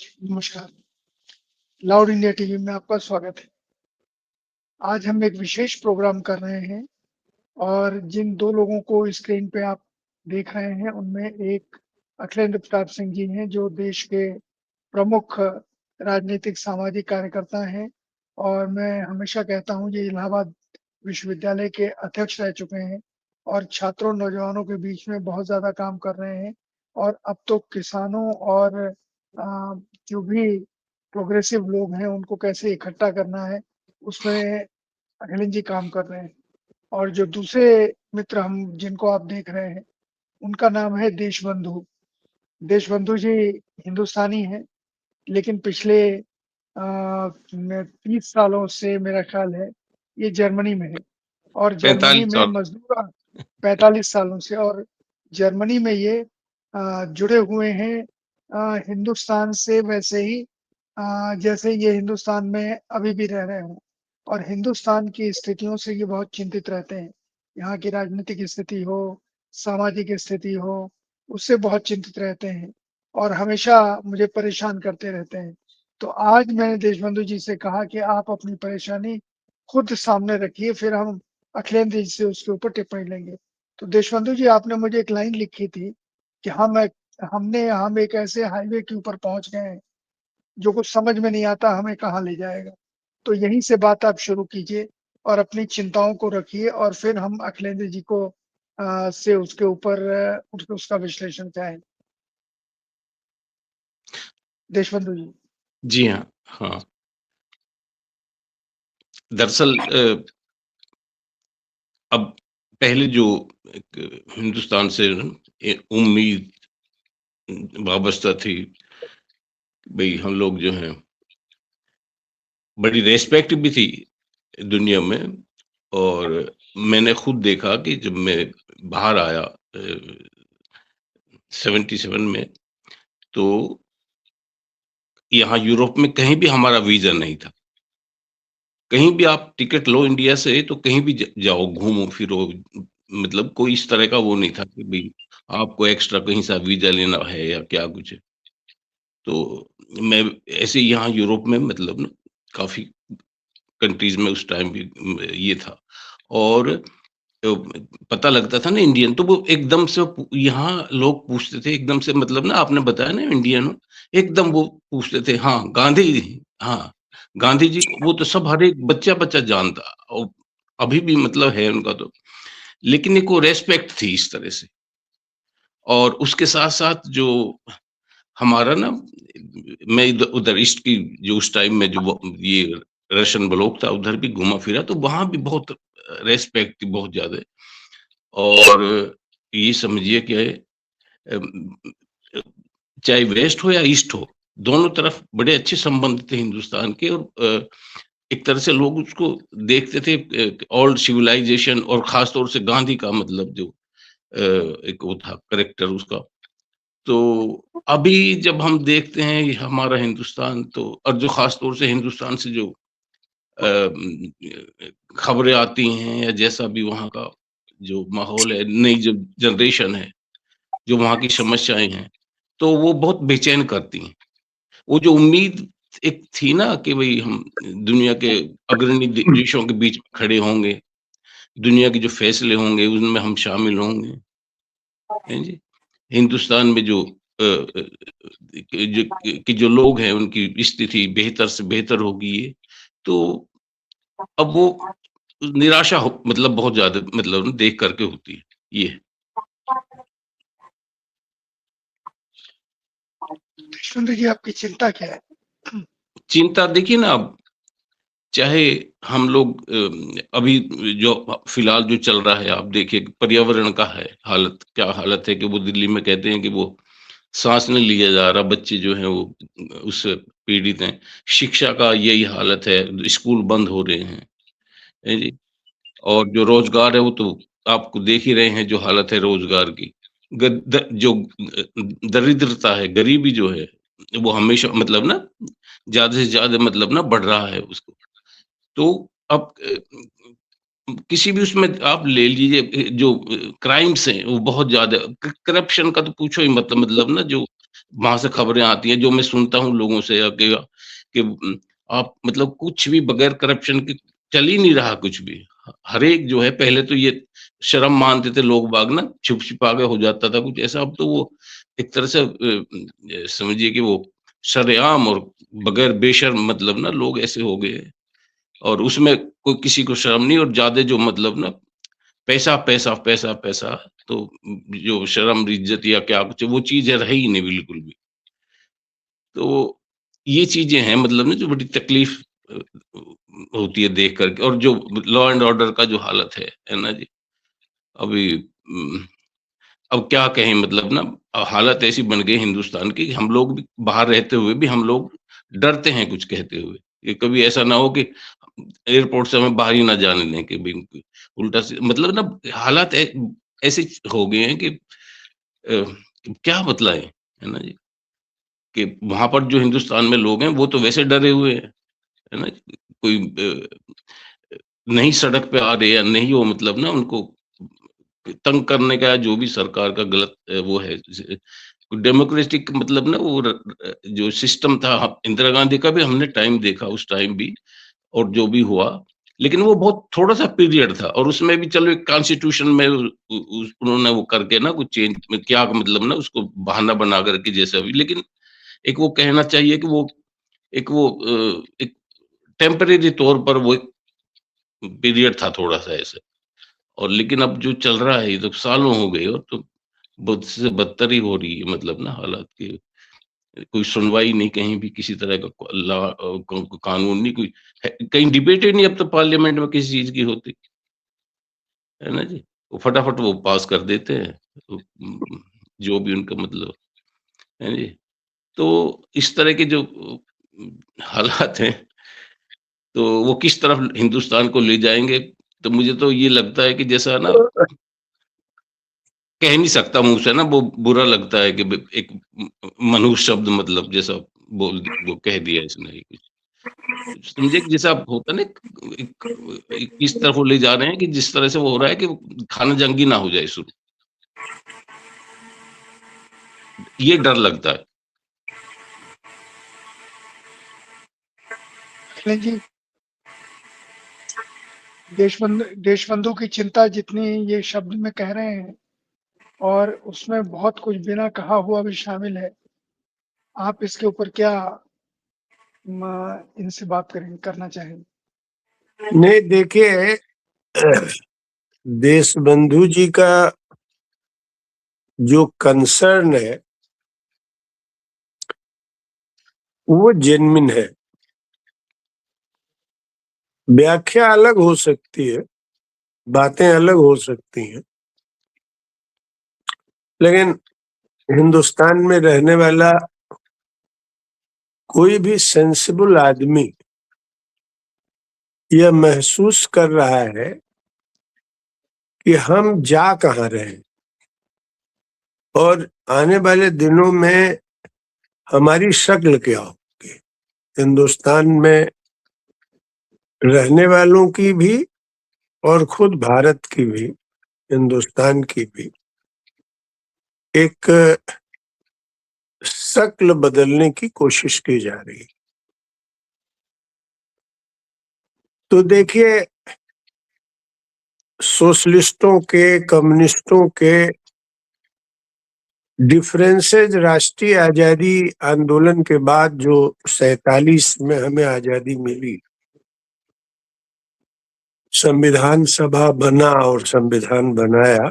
नमस्कार, loud India TV में आपका स्वागत है। आज हम एक विशेष प्रोग्राम कर रहे हैं और जिन 2 लोगों को स्क्रीन पे आप देख रहे हैं, उनमें एक अखिलेंद्र प्रताप सिंह जी हैं, जो देश के प्रमुख राजनीतिक सामाजिक कार्यकर्ता हैं और मैं हमेशा कहता हूँ, ये इलाहाबाद विश्वविद्यालय के अध्यक्ष रह चुके हैं और छात्रों, नौजवानों के बीच में बहुत ज़्यादा काम कर रहे हैं और अब तो किसानों और जो भी प्रोग्रेसिव लोग हैं, उनको कैसे इकट्ठा करना है, उसमें अखिलेंद्र जी काम कर रहे हैं। और जो दूसरे मित्र हम जिनको आप देख रहे हैं, उनका नाम है देशबंधु। देशबंधु जी हिंदुस्तानी हैं, लेकिन पिछले 30 सालों से मेरा ख़्याल है, ये जर्मनी में है और जर्मनी 45 में साल। मज़दूर 45 सालों से और जर्मनी में ये जुड़े हुए हैं हिंदुस्तान से वैसे ही जैसे ये हिंदुस्तान में अभी भी रह रहे हों और हिंदुस्तान की स्थितियों से ये बहुत चिंतित रहते हैं। यहाँ की राजनीतिक स्थिति हो, सामाजिक स्थिति हो, उससे बहुत चिंतित रहते हैं और हमेशा मुझे परेशान करते रहते हैं। तो आज मैंने देशबंधु जी से कहा कि आप अपनी परेशानी खुद सामने रखिए, फिर हम अखिलेंद्र जी से उसके ऊपर टिप्पणी लेंगे। तो देशबंधु जी, आपने मुझे एक लाइन लिखी थी कि हम एक ऐसे हाईवे के ऊपर पहुँच गए हैं, जो कुछ समझ में नहीं आता हमें कहाँ ले जाएगा। तो यहीं से बात आप शुरू कीजिए और अपनी चिंताओं को रखिए और फिर हम अखिलेंद्र जी को से उसके ऊपर उसका विश्लेषण चाहें। देशबंधु जी। जी हाँ, हाँ। दरअसल अब पहले जो एक हिंदुस्तान से उम्मीद वाबस्ता थी, भई हम लोग जो हैं बड़ी रिस्पेक्ट भी थी दुनिया में और मैंने खुद देखा कि जब मैं बाहर आया 77 में, तो यहाँ यूरोप में कहीं भी हमारा वीज़ा नहीं था। कहीं भी आप टिकट लो इंडिया से तो कहीं भी जाओ, घूमो फिरो, मतलब कोई इस तरह का वो नहीं था कि भाई आपको एक्स्ट्रा कहीं से वीजा लेना है या क्या कुछ है। तो मैं ऐसे यहाँ यूरोप में मतलब ना काफी कंट्रीज में उस टाइम भी ये था और पता लगता था ना इंडियन, तो वो एकदम से यहाँ लोग पूछते थे एकदम से, मतलब ना आपने बताया ना इंडियन हो, एकदम वो पूछते थे हाँ गांधी जी, हाँ गांधी जी, वो तो सब हर एक बच्चा बच्चा जानता और अभी भी मतलब है उनका तो, लेकिन एक वो रेस्पेक्ट थी इस तरह से। और उसके साथ साथ जो हमारा ना, मैं उधर ईस्ट की जो उस टाइम में जो ये रशियन ब्लॉक था उधर भी घुमा फिरा, तो वहां भी बहुत रेस्पेक्ट थी, बहुत ज्यादा। और ये समझिए कि चाहे वेस्ट हो या ईस्ट हो, दोनों तरफ बड़े अच्छे संबंध थे हिंदुस्तान के। और एक तरह से लोग उसको देखते थे ओल्ड सिविलाइजेशन, और खास तौर से गांधी का मतलब जो एक वो था करेक्टर उसका। तो अभी जब हम देखते हैं ये हमारा हिंदुस्तान, तो और जो खास तौर से हिंदुस्तान से जो खबरें आती हैं या जैसा भी वहाँ का जो माहौल है, नई जो जनरेशन है, जो वहाँ की समस्याएं हैं, तो वो बहुत बेचैन करती हैं। वो जो उम्मीद एक थी ना कि भाई हम दुनिया के अग्रणी देशों के बीच खड़े होंगे, दुनिया के जो फैसले होंगे उनमें हम शामिल होंगे, हैं जी। हिंदुस्तान में जो जो लोग हैं उनकी स्थिति बेहतर से बेहतर होगी ये, तो अब वो निराशा मतलब बहुत ज्यादा मतलब देख करके होती है ये। देशबंधु जी, आपकी चिंता क्या है? चिंता देखिए ना, अब चाहे हम लोग अभी जो फिलहाल जो चल रहा है, आप देखिए पर्यावरण का है हालत, क्या हालत है कि वो दिल्ली में कहते हैं कि वो सांस नहीं लिया जा रहा, बच्चे जो हैं वो उससे पीड़ित हैं। शिक्षा का यही हालत है, स्कूल बंद हो रहे हैं जी। और जो रोजगार है वो तो आपको देख ही रहे हैं जो हालत है रोजगार की। जो दरिद्रता है, गरीबी जो है, वो हमेशा मतलब ना ज्यादा से ज्यादा मतलब ना बढ़ रहा है उसको। तो अब किसी भी उसमें आप ले लीजिए, जो क्राइम्स हैं वो बहुत ज्यादा, करप्शन का तो पूछो ही मतलब ना जो वहाँ से खबरें आती हैं, जो मैं सुनता हूँ लोगों से कि आप मतलब कुछ भी बगैर करप्शन के चल ही नहीं रहा कुछ भी। हर एक जो है, पहले तो ये शर्म मानते थे लोग बाग ना, छुप-छिपा के हो जाता था कुछ ऐसा, अब तो वो एक तरह से समझिए कि वो सरेआम और बगैर बेशर्म मतलब ना लोग ऐसे हो गए हैं, और उसमें कोई किसी को शर्म नहीं, और ज़्यादा जो मतलब ना पैसा, पैसा, पैसा, पैसा, तो जो शर्म, इज़्ज़त या क्या कुछ है, वो चीज़ें रही ही नहीं बिल्कुल भी। तो ये चीज़ें हैं मतलब ना जो बड़ी तकलीफ़ अ, होती है देख कर के, और जो लॉ एंड ऑर्डर का जो हालत है ना जी? अभी अब क्या कहें मतलब ना हालत ऐसी बन गई हिंदुस्तान की कि हम लोग भी बाहर रहते हुए भी हम लोग डरते हैं कुछ कहते हुए। कि कभी ऐसा ना हो कि एयरपोर्ट से हमें बाहर ही ना जाने दें कि भई उल्टा से मतलब ना हालात ऐसे हो गए हैं कि क्या बतलाएँ, है ना जी? कि वहाँ पर जो हिंदुस्तान में लोग हैं वो तो वैसे डरे हुए हैं, है ना? कोई नहीं सड़क पे आ रहे या नहीं वो मतलब ना उनको तंग करने का जो भी सरकार का गलत वो है डेमोक्रेटिक मतलब ना वो जो सिस्टम था इंदिरा गांधी का भी हमने टाइम देखा उस टाइम भी, और जो भी हुआ, लेकिन वो बहुत थोड़ा सा पीरियड था, और उसमें भी चलो एक कॉन्स्टिट्यूशन में उन्होंने वो करके ना कुछ चेंज क्या मतलब ना उसको बहाना बना करके जैसा भी, लेकिन एक वो कहना चाहिए कि वो एक टेम्परेरी तौर पर वो एक पीरियड था थोड़ा सा ऐसे, और लेकिन अब जो चल रहा है ये तो सालों हो गए, और तो बद से बदतर ही हो रही है मतलब ना हालात की। कोई सुनवाई नहीं कहीं भी किसी तरह का कानून नहीं कोई है, कहीं डिबेट ही नहीं अब तो पार्लियामेंट में किसी चीज़ की होती, है ना जी? वो फटाफट वो पास कर देते हैं। जो भी उनका मतलब है जी। तो इस तरह के जो हालात हैं, तो वो किस तरफ हिंदुस्तान को ले जाएँगे, तो मुझे तो ये लगता है कि जैसा ना कह नहीं सकता मुँह से ना, वो बुरा लगता है कि ब एक मनुष्य शब्द मतलब जैसा वो कह दिया इसने ही कुछ। समझे कि जैसा होता है ना एक एक किस तरफ वो ले जा रहे हैं कि जिस तरह से वो हो रहा है कि खाना जंगी ना हो जाए शुरू, ये डर लगता है। अखिलेश जी, देशबंधु की चिंता जितनी ये शब्द में कह रहे हैं और उसमें बहुत कुछ बिना कहा हुआ भी शामिल है। आप इसके ऊपर क्या इनसे बात करना चाहेंगे? नहीं देखिए, देश बंधु जी का जो कंसर्न है वो जेन्युइन है। व्याख्या अलग हो सकती है, बातें अलग हो सकती हैं, लेकिन हिंदुस्तान में रहने वाला कोई भी सेंसिबल आदमी यह महसूस कर रहा है कि हम जा कहाँ रहे हैं और आने वाले दिनों में हमारी शक्ल क्या होगी। हिंदुस्तान में रहने वालों की भी और खुद भारत की भी, हिंदुस्तान की भी एक शक्ल बदलने की कोशिश की जा रही है। तो देखिए, सोशलिस्टों के, कम्युनिस्टों के डिफरेंसेस राष्ट्रीय आजादी आंदोलन के बाद जो 47 में हमें आजादी मिली, संविधान सभा बना और संविधान बनाया,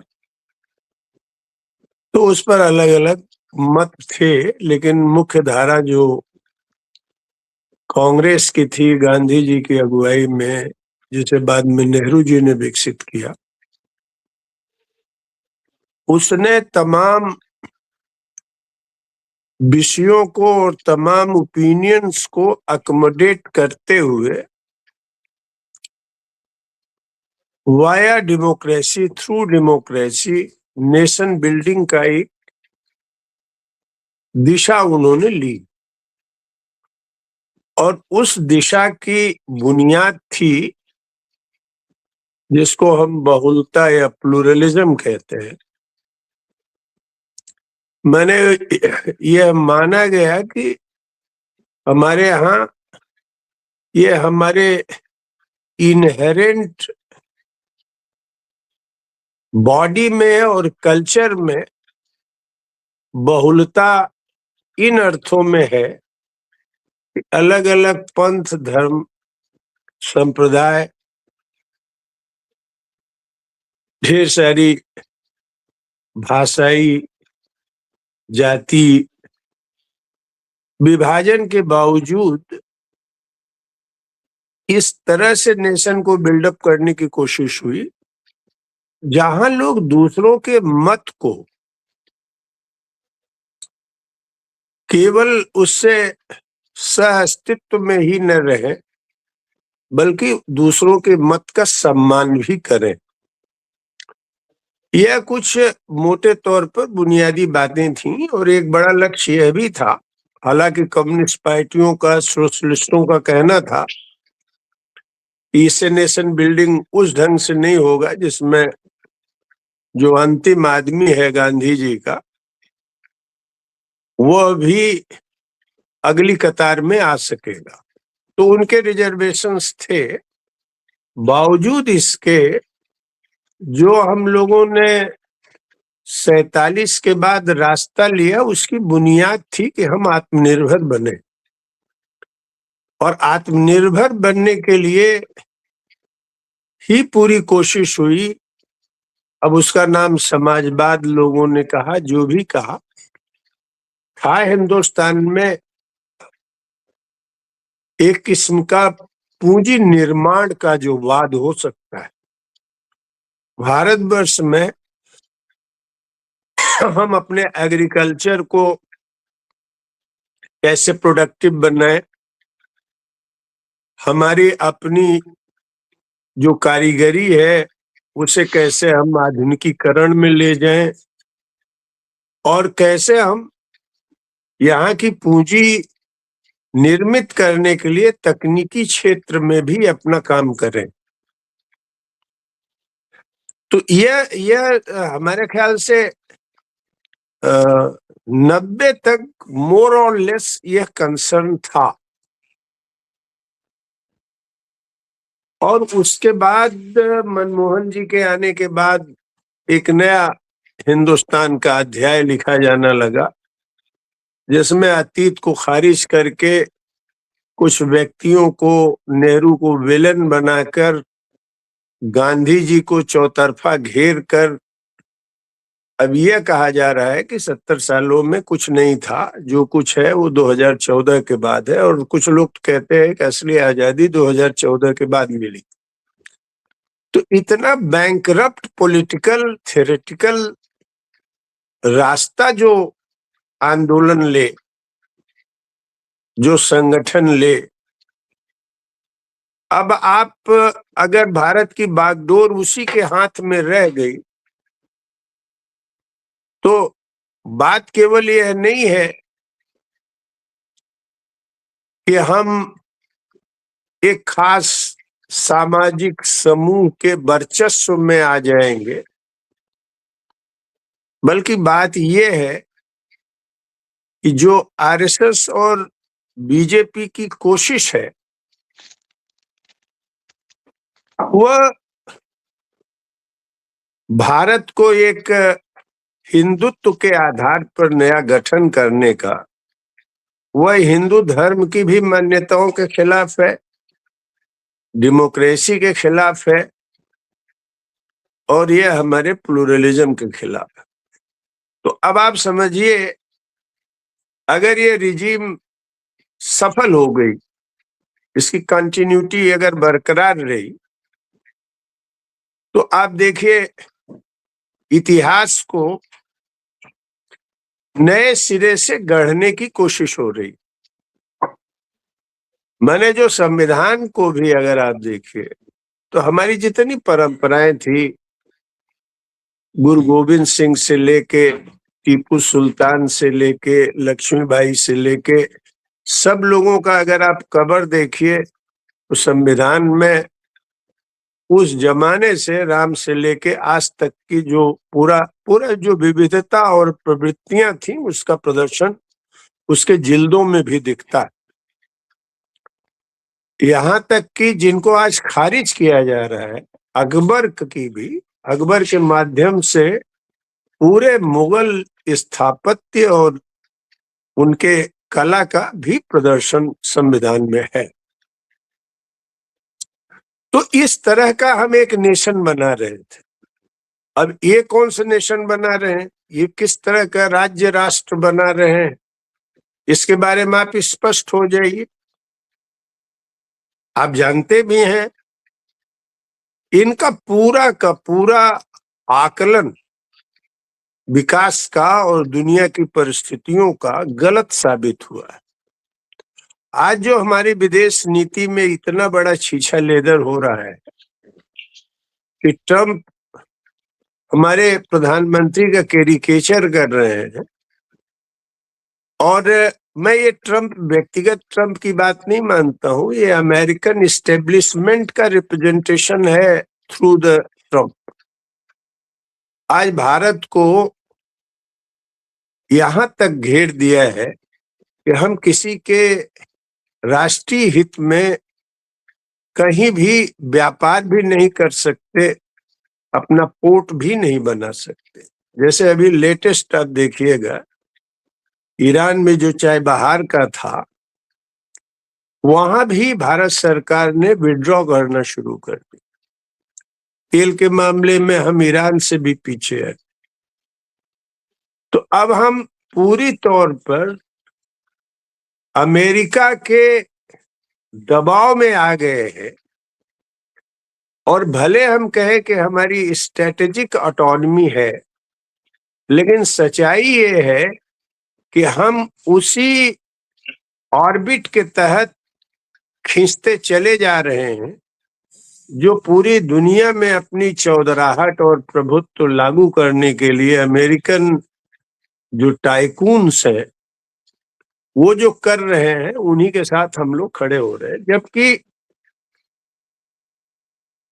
तो उस पर अलग अलग मत थे, लेकिन मुख्य धारा जो कांग्रेस की थी गांधी जी की अगुवाई में, जिसे बाद में नेहरू जी ने विकसित किया, उसने तमाम विषयों को और तमाम ओपिनियंस को अकोमोडेट करते हुए via democracy, through democracy, nation building का एक दिशा उन्होंने ली, और उस दिशा की बुनियाद थी जिसको हम बहुलता या प्लूरलिज्म कहते हैं, मैंने यह माना गया कि हमारे यहाँ ये हमारे इनहेरेंट बॉडी में और कल्चर में बहुलता इन अर्थों में है कि अलग अलग पंथ, धर्म, संप्रदाय, ढेर सारी भाषाई, जाति विभाजन के बावजूद इस तरह से नेशन को बिल्डअप करने की कोशिश हुई जहां लोग दूसरों के मत को केवल उससे सह अस्तित्व में ही न रहे बल्कि दूसरों के मत का सम्मान भी करें। यह कुछ मोटे तौर पर बुनियादी बातें थीं और एक बड़ा लक्ष्य यह भी था, हालांकि कम्युनिस्ट पार्टियों का, सोशलिस्टों का कहना था इससे नेशन बिल्डिंग उस ढंग से नहीं होगा जिसमें जो अंतिम आदमी है गांधी जी का वह भी अगली कतार में आ सकेगा। तो उनके रिजर्वेशंस थे। बावजूद इसके जो हम लोगों ने 47 के बाद रास्ता लिया उसकी बुनियाद थी कि हम आत्मनिर्भर बने, और आत्मनिर्भर बनने के लिए ही पूरी कोशिश हुई। अब उसका नाम समाजवाद लोगों ने कहा, जो भी कहा, था हिंदुस्तान में एक किस्म का पूंजी निर्माण का जो वाद हो सकता है। भारतवर्ष में हम अपने एग्रीकल्चर को कैसे प्रोडक्टिव बनाए, हमारी अपनी जो कारीगरी है उसे कैसे हम आधुनिकीकरण में ले जाएं, और कैसे हम यहाँ की पूंजी निर्मित करने के लिए तकनीकी क्षेत्र में भी अपना काम करें। तो यह हमारे ख्याल से 90 तक मोर और लेस यह कंसर्न था। और उसके बाद मनमोहन जी के आने के बाद एक नया हिंदुस्तान का अध्याय लिखा जाना लगा, जिसमें अतीत को खारिज करके कुछ व्यक्तियों को, नेहरू को विलन बनाकर, गांधी जी को चौतरफा घेर कर अब यह कहा जा रहा है कि 70 सालों में कुछ नहीं था, जो कुछ है वो 2014 के बाद है। और कुछ लोग कहते हैं कि असली आजादी 2014 के बाद मिली। तो इतना बैंकरप्ट पॉलिटिकल थ्योरेटिकल रास्ता जो आंदोलन ले, जो संगठन ले, अब आप अगर भारत की बागडोर उसी के हाथ में रह गई तो बात केवल यह नहीं है कि हम एक खास सामाजिक समूह के वर्चस्व में आ जाएंगे, बल्कि बात यह है कि जो आरएसएस और बीजेपी की कोशिश है वह भारत को एक हिंदुत्व के आधार पर नया गठन करने का, वह हिंदू धर्म की भी मान्यताओं के खिलाफ है, डेमोक्रेसी के खिलाफ है, और यह हमारे प्लूरलिज्म के खिलाफ है। तो अब आप समझिए, अगर ये रिजीम सफल हो गई, इसकी कंटिन्यूटी अगर बरकरार रही, तो आप देखिए इतिहास को नए सिरे से गढ़ने की कोशिश हो रही। मैंने जो संविधान को भी अगर आप देखिए तो हमारी जितनी परंपराएं थी, गुरु गोविंद सिंह से लेके टीपू सुल्तान से लेके लक्ष्मीबाई से लेके सब लोगों का अगर आप कबर देखिए तो संविधान में उस जमाने से राम से लेके आज तक की जो पूरा पूरा जो विविधता और प्रवृत्तियां थी उसका प्रदर्शन उसके जिल्दों में भी दिखता है। यहाँ तक कि जिनको आज खारिज किया जा रहा है, अकबर की भी, अकबर के माध्यम से पूरे मुगल स्थापत्य और उनके कला का भी प्रदर्शन संविधान में है। तो इस तरह का हम एक नेशन बना रहे थे। अब ये कौन सा नेशन बना रहे हैं, ये किस तरह का राज्य राष्ट्र बना रहे हैं, इसके बारे में आप स्पष्ट हो जाइए। आप जानते भी हैं इनका पूरा का पूरा आकलन विकास का और दुनिया की परिस्थितियों का गलत साबित हुआ है। आज जो हमारी विदेश नीति में इतना बड़ा छीछा लेदर हो रहा है कि ट्रम्प हमारे प्रधानमंत्री का कैरिकेचर कर रहे हैं, और मैं ये ट्रम्प व्यक्तिगत ट्रम्प की बात नहीं मानता हूं, ये अमेरिकन इस्टेब्लिशमेंट का रिप्रेजेंटेशन है थ्रू द ट्रम्प। आज भारत को यहां तक घेर दिया है कि हम किसी के राष्ट्रीय हित में कहीं भी व्यापार भी नहीं कर सकते, अपना पोर्ट भी नहीं बना सकते। जैसे अभी लेटेस्ट आप देखिएगा, ईरान में जो चाबहार का था, वहां भी भारत सरकार ने विड्रॉ करना शुरू कर दिया। तेल के मामले में हम ईरान से भी पीछे हैं। तो अब हम पूरी तौर पर अमेरिका के दबाव में आ गए हैं, और भले हम कहें कि हमारी स्ट्रेटेजिक ऑटोनॉमी है, लेकिन सच्चाई ये है कि हम उसी ऑर्बिट के तहत खींचते चले जा रहे हैं जो पूरी दुनिया में अपनी चौधराहट और प्रभुत्व लागू करने के लिए अमेरिकन जो टाइकून्स हैं वो जो कर रहे हैं, उन्हीं के साथ हम लोग खड़े हो रहे हैं। जबकि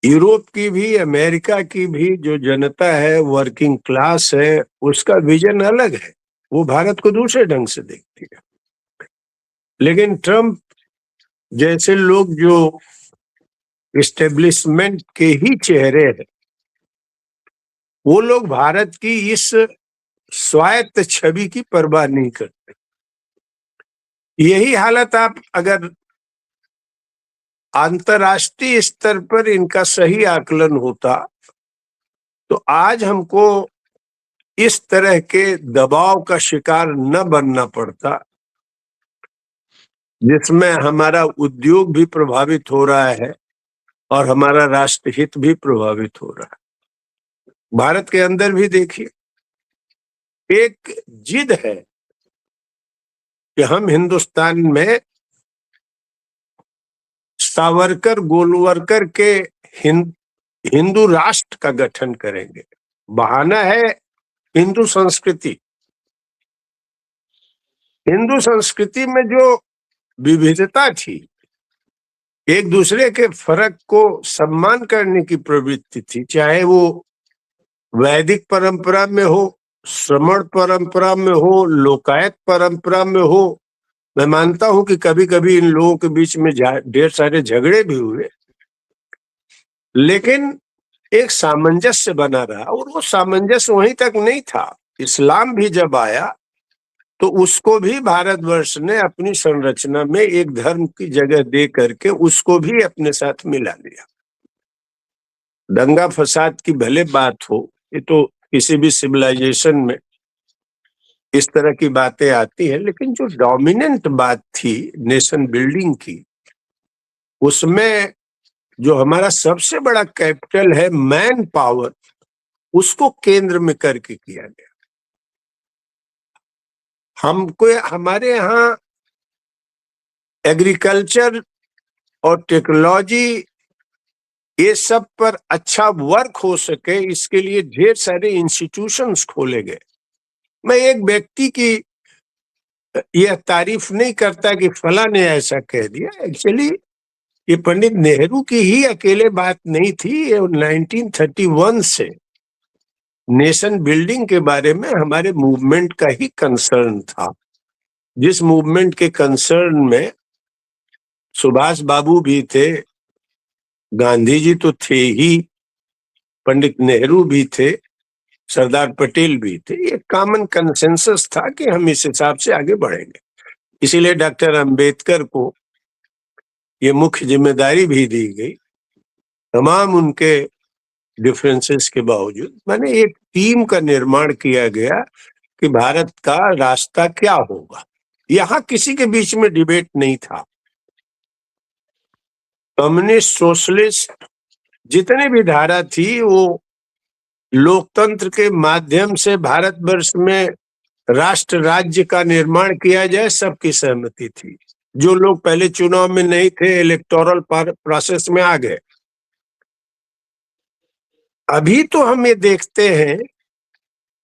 यूरोप की भी, अमेरिका की भी जो जनता है, वर्किंग क्लास है, उसका विजन अलग है, वो भारत को दूसरे ढंग से देखती है। लेकिन ट्रम्प जैसे लोग जो इस्टेब्लिशमेंट के ही चेहरे हैं, वो लोग भारत की इस स्वायत्त छवि की परवाह नहीं करते। यही हालत आप अगर अंतर्राष्ट्रीय स्तर पर इनका सही आकलन होता तो आज हमको इस तरह के दबाव का शिकार न बनना पड़ता, जिसमें हमारा उद्योग भी प्रभावित हो रहा है और हमारा राष्ट्रहित भी प्रभावित हो रहा है। भारत के अंदर भी देखिए, एक जिद है कि हम हिंदुस्तान में सावरकर गोलवरकर के हिंदू राष्ट्र का गठन करेंगे। बहाना है हिंदू संस्कृति। हिंदू संस्कृति में जो विविधता थी, एक दूसरे के फर्क को सम्मान करने की प्रवृत्ति थी, चाहे वो वैदिक परंपरा में हो, श्रमण परंपरा में हो, लोकायत परंपरा में हो। मैं मानता हूं कि कभी कभी इन लोगों के बीच में ढेर सारे झगड़े भी हुए, लेकिन एक सामंजस्य बना रहा, और वो सामंजस्य वहीं तक नहीं था। इस्लाम भी जब आया तो उसको भी भारतवर्ष ने अपनी संरचना में एक धर्म की जगह दे करके उसको भी अपने साथ मिला लिया। दंगा फसाद की भले बात हो, ये तो किसी भी सिविलाइजेशन में इस तरह की बातें आती है, लेकिन जो डोमिनेंट बात थी नेशन बिल्डिंग की, उसमें जो हमारा सबसे बड़ा कैपिटल है मैन पावर, उसको केंद्र में करके किया गया। हमको हमारे यहाँ एग्रीकल्चर और टेक्नोलॉजी, ये सब पर अच्छा वर्क हो सके, इसके लिए ढेर सारे इंस्टीट्यूशंस खोले गए। मैं एक व्यक्ति की यह तारीफ नहीं करता कि फला ने ऐसा कह दिया। एक्चुअली ये पंडित नेहरू की ही अकेले बात नहीं थी, ये 1931 से नेशन बिल्डिंग के बारे में हमारे मूवमेंट का ही कंसर्न था, जिस मूवमेंट के कंसर्न में सुभाष बाबू भी थे, गांधी जी तो थे ही, पंडित नेहरू भी थे, सरदार पटेल भी थे। ये कॉमन कंसेंसस था कि हम इस हिसाब से आगे बढ़ेंगे। इसीलिए डॉक्टर अंबेडकर को ये मुख्य जिम्मेदारी भी दी गई, तमाम उनके डिफरेंसेस के बावजूद मैंने एक टीम का निर्माण किया गया कि भारत का रास्ता क्या होगा। यहाँ किसी के बीच में डिबेट नहीं था। कम्युनिस्ट, सोशलिस्ट, जितने भी धारा थी, वो लोकतंत्र के माध्यम से भारतवर्ष में राष्ट्र राज्य का निर्माण किया जाए, सबकी सहमति थी। जो लोग पहले चुनाव में नहीं थे, इलेक्टोरल प्रोसेस में आ गए। अभी तो हम ये देखते हैं,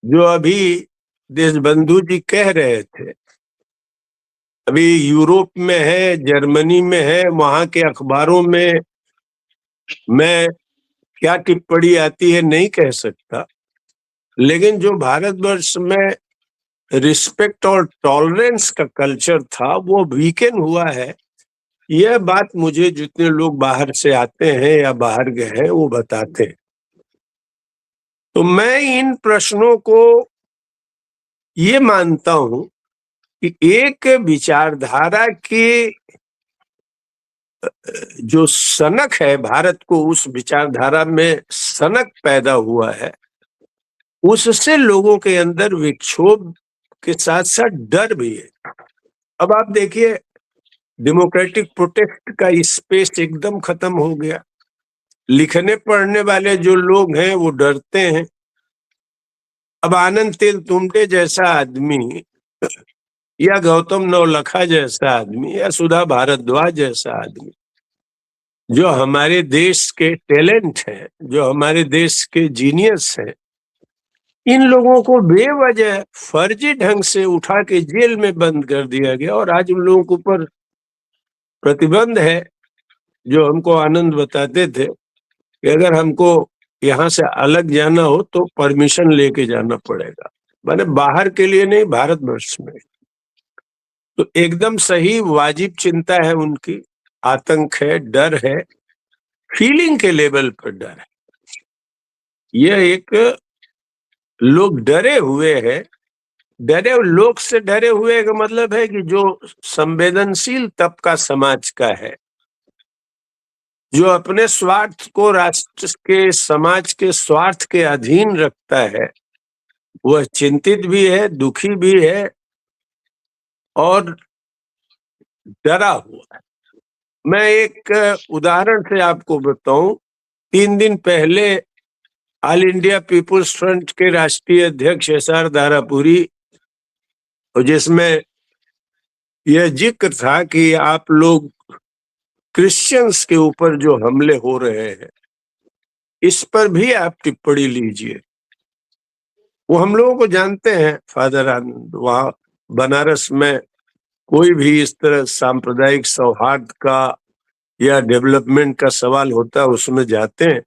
जो अभी देशबंधु जी कह रहे थे, अभी यूरोप में है, जर्मनी में है, वहां के अखबारों में मैं क्या टिप्पणी आती है नहीं कह सकता, लेकिन जो भारतवर्ष में रिस्पेक्ट और टॉलरेंस का कल्चर था वो वीकेन हुआ है। यह बात मुझे जितने लोग बाहर से आते हैं या बाहर गए हैं वो बताते हैं। तो मैं इन प्रश्नों को ये मानता हूं कि एक विचारधारा की जो सनक है, भारत को उस विचारधारा में सनक पैदा हुआ है, उससे लोगों के अंदर विक्षोभ के साथ साथ डर भी है। अब आप देखिए, डेमोक्रेटिक प्रोटेस्ट का स्पेस एकदम खत्म हो गया। लिखने पढ़ने वाले जो लोग हैं वो डरते हैं। अब आनंद तेलतुंबडे जैसा आदमी या गौतम नवलखा जैसा आदमी या सुधा भारद्वाज जैसा आदमी, जो हमारे देश के टैलेंट हैं, जो हमारे देश के जीनियस हैं, इन लोगों को बेवजह फर्जी ढंग से उठा के जेल में बंद कर दिया गया और आज उन लोगों के ऊपर प्रतिबंध है। जो हमको आनंद बताते थे कि अगर हमको यहाँ से अलग जाना हो तो परमिशन लेके जाना पड़ेगा, माने बाहर के लिए नहीं, भारतवर्ष में। तो एकदम सही वाजिब चिंता है उनकी। आतंक है, डर है, फीलिंग के लेवल पर डर है। यह एक लोग डरे हुए हैं। डरे लोग से डरे हुए का मतलब है कि जो संवेदनशील तबका समाज का है, जो अपने स्वार्थ को राष्ट्र के, समाज के स्वार्थ के अधीन रखता है, वह चिंतित भी है, दुखी भी है और डरा हुआ है। मैं एक उदाहरण से आपको बताऊं। 3 दिन पहले ऑल इंडिया पीपुल्स फ्रंट के राष्ट्रीय अध्यक्ष एसआर दारापुरी, जिसमें यह जिक्र था कि आप लोग क्रिश्चियंस के ऊपर जो हमले हो रहे हैं, इस पर भी आप टिप्पणी लीजिए। वो हम लोगों को जानते हैं, फादर आनंद, वहां बनारस में कोई भी इस तरह सांप्रदायिक सौहार्द का या डेवलपमेंट का सवाल होता है, उसमें जाते हैं।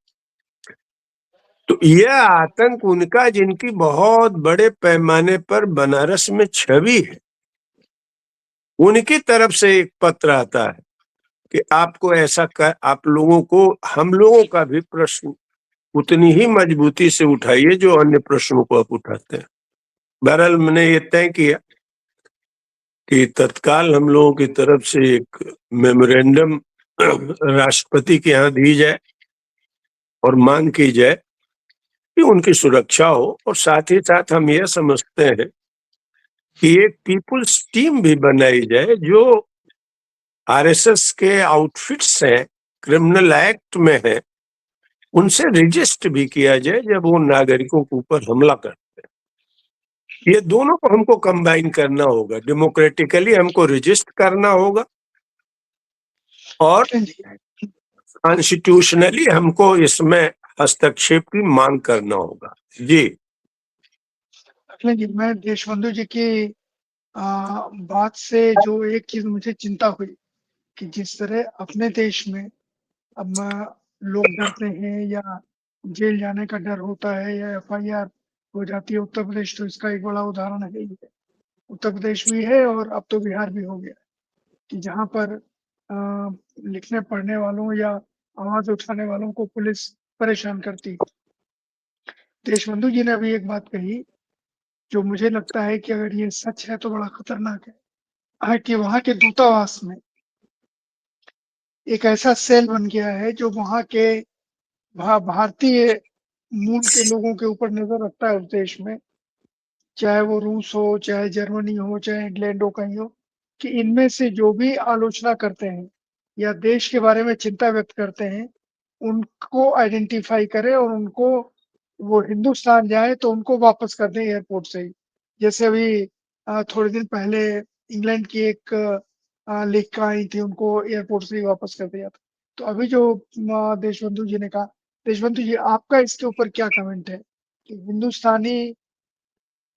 तो यह आतंक उनका, जिनकी बहुत बड़े पैमाने पर बनारस में छवि है, उनकी तरफ से एक पत्र आता है कि आपको ऐसा कर, आप लोगों को, हम लोगों का भी प्रश्न उतनी ही मजबूती से उठाइए जो अन्य प्रश्नों को आप उठाते हैं। बहरहाल मैंने ये तय किया कि तत्काल हम लोगों की तरफ से एक मेमोरेंडम राष्ट्रपति के यहाँ दी जाए और मांग की जाए कि उनकी सुरक्षा हो। और साथ ही साथ हम यह समझते हैं कि एक पीपुल्स टीम भी बनाई जाए जो आरएसएस के आउटफिट्स हैं, क्रिमिनल एक्ट में है, उनसे रजिस्ट भी किया जाए जब वो नागरिकों के ऊपर हमला करते हैं। ये दोनों को हमको कंबाइन करना होगा। डेमोक्रेटिकली हमको रजिस्ट करना होगा और कॉन्स्टिट्यूशनली हमको इसमें हस्तक्षेप की मांग करना होगा। जी जी, मैं देशबंधु जी की बात से जो एक चीज मुझे चिंता हुई कि जिस तरह अपने देश में अब लोग डरते हैं या जेल जाने का डर होता है या एफआईआर हो जाती है उत्तर प्रदेश तो इसका एक बड़ा उदाहरण है ही है। उत्तर प्रदेश भी है और अब तो बिहार भी हो गया कि जहाँ पर लिखने पढ़ने वालों या आवाज उठाने वालों को पुलिस परेशान करती है। देशबंधु जी ने अभी एक बात कही जो मुझे लगता है कि अगर ये सच है तो बड़ा खतरनाक है कि वहाँ के दूतावास में एक ऐसा सेल बन गया है जो वहाँ के भारतीय मूल के लोगों के ऊपर नजर रखता है उस देश में, चाहे वो रूस हो, चाहे जर्मनी हो, चाहे इंग्लैंड हो, कहीं हो, कि इनमें से जो भी आलोचना करते हैं या देश के बारे में चिंता व्यक्त करते हैं, उनको आइडेंटिफाई करे और उनको वो हिंदुस्तान जाए तो उनको वापस कर दें एयरपोर्ट से ही। जैसे अभी थोड़े दिन पहले इंग्लैंड की एक लेखिका आई थी, उनको एयरपोर्ट से ही वापस कर दिया था। तो अभी जो देशबंधु जी ने कहा, देशबंधु जी आपका इसके ऊपर क्या कमेंट है कि हिंदुस्तानी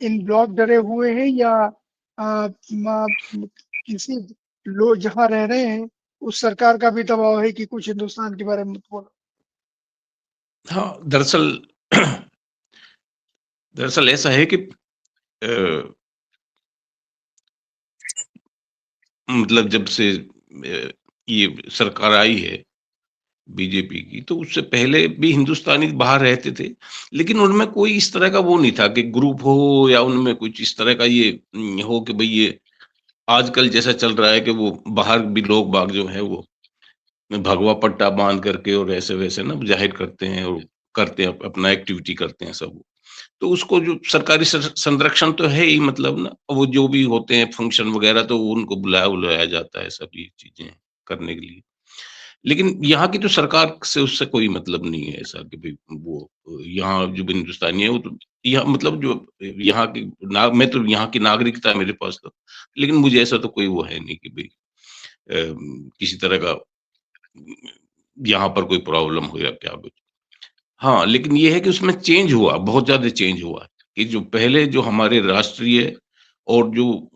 इन ब्लॉक डरे हुए हैं या किसी लोग जहाँ रह रहे हैं उस सरकार का भी दबाव है कि कुछ हिंदुस्तान के बारे में मत बोलो? हाँ, दरअसल ऐसा है कि मतलब जब से ये सरकार आई है बीजेपी की, तो उससे पहले भी हिंदुस्तानी बाहर रहते थे, लेकिन उनमें कोई इस तरह का वो नहीं था कि ग्रुप हो या उनमें कुछ इस तरह का ये हो कि भाई ये आजकल जैसा चल रहा है कि वो बाहर भी लोग बाग जो है वो भगवा पट्टा बांध करके और ऐसे वैसे ना जाहिर करते हैं और करते हैं अपना एक्टिविटी करते हैं सब। तो उसको जो सरकारी संरक्षण तो है ही, मतलब ना वो जो भी होते हैं फंक्शन वगैरह तो उनको बुलाया बुलाया जाता है सभी चीजें करने के लिए। लेकिन यहाँ की तो सरकार से उससे कोई मतलब नहीं है ऐसा कि भाई वो यहाँ जो भी हिंदुस्तानी है वो तो यहाँ मतलब जो यहाँ की मैं तो यहाँ की नागरिकता है मेरे पास तो, लेकिन मुझे ऐसा तो कोई वो है नहीं कि भाई किसी तरह का यहाँ पर कोई प्रॉब्लम हो या क्या कुछ। हाँ, लेकिन ये है कि उसमें चेंज हुआ, बहुत ज़्यादा चेंज हुआ कि जो पहले जो हमारे राष्ट्रीय और जो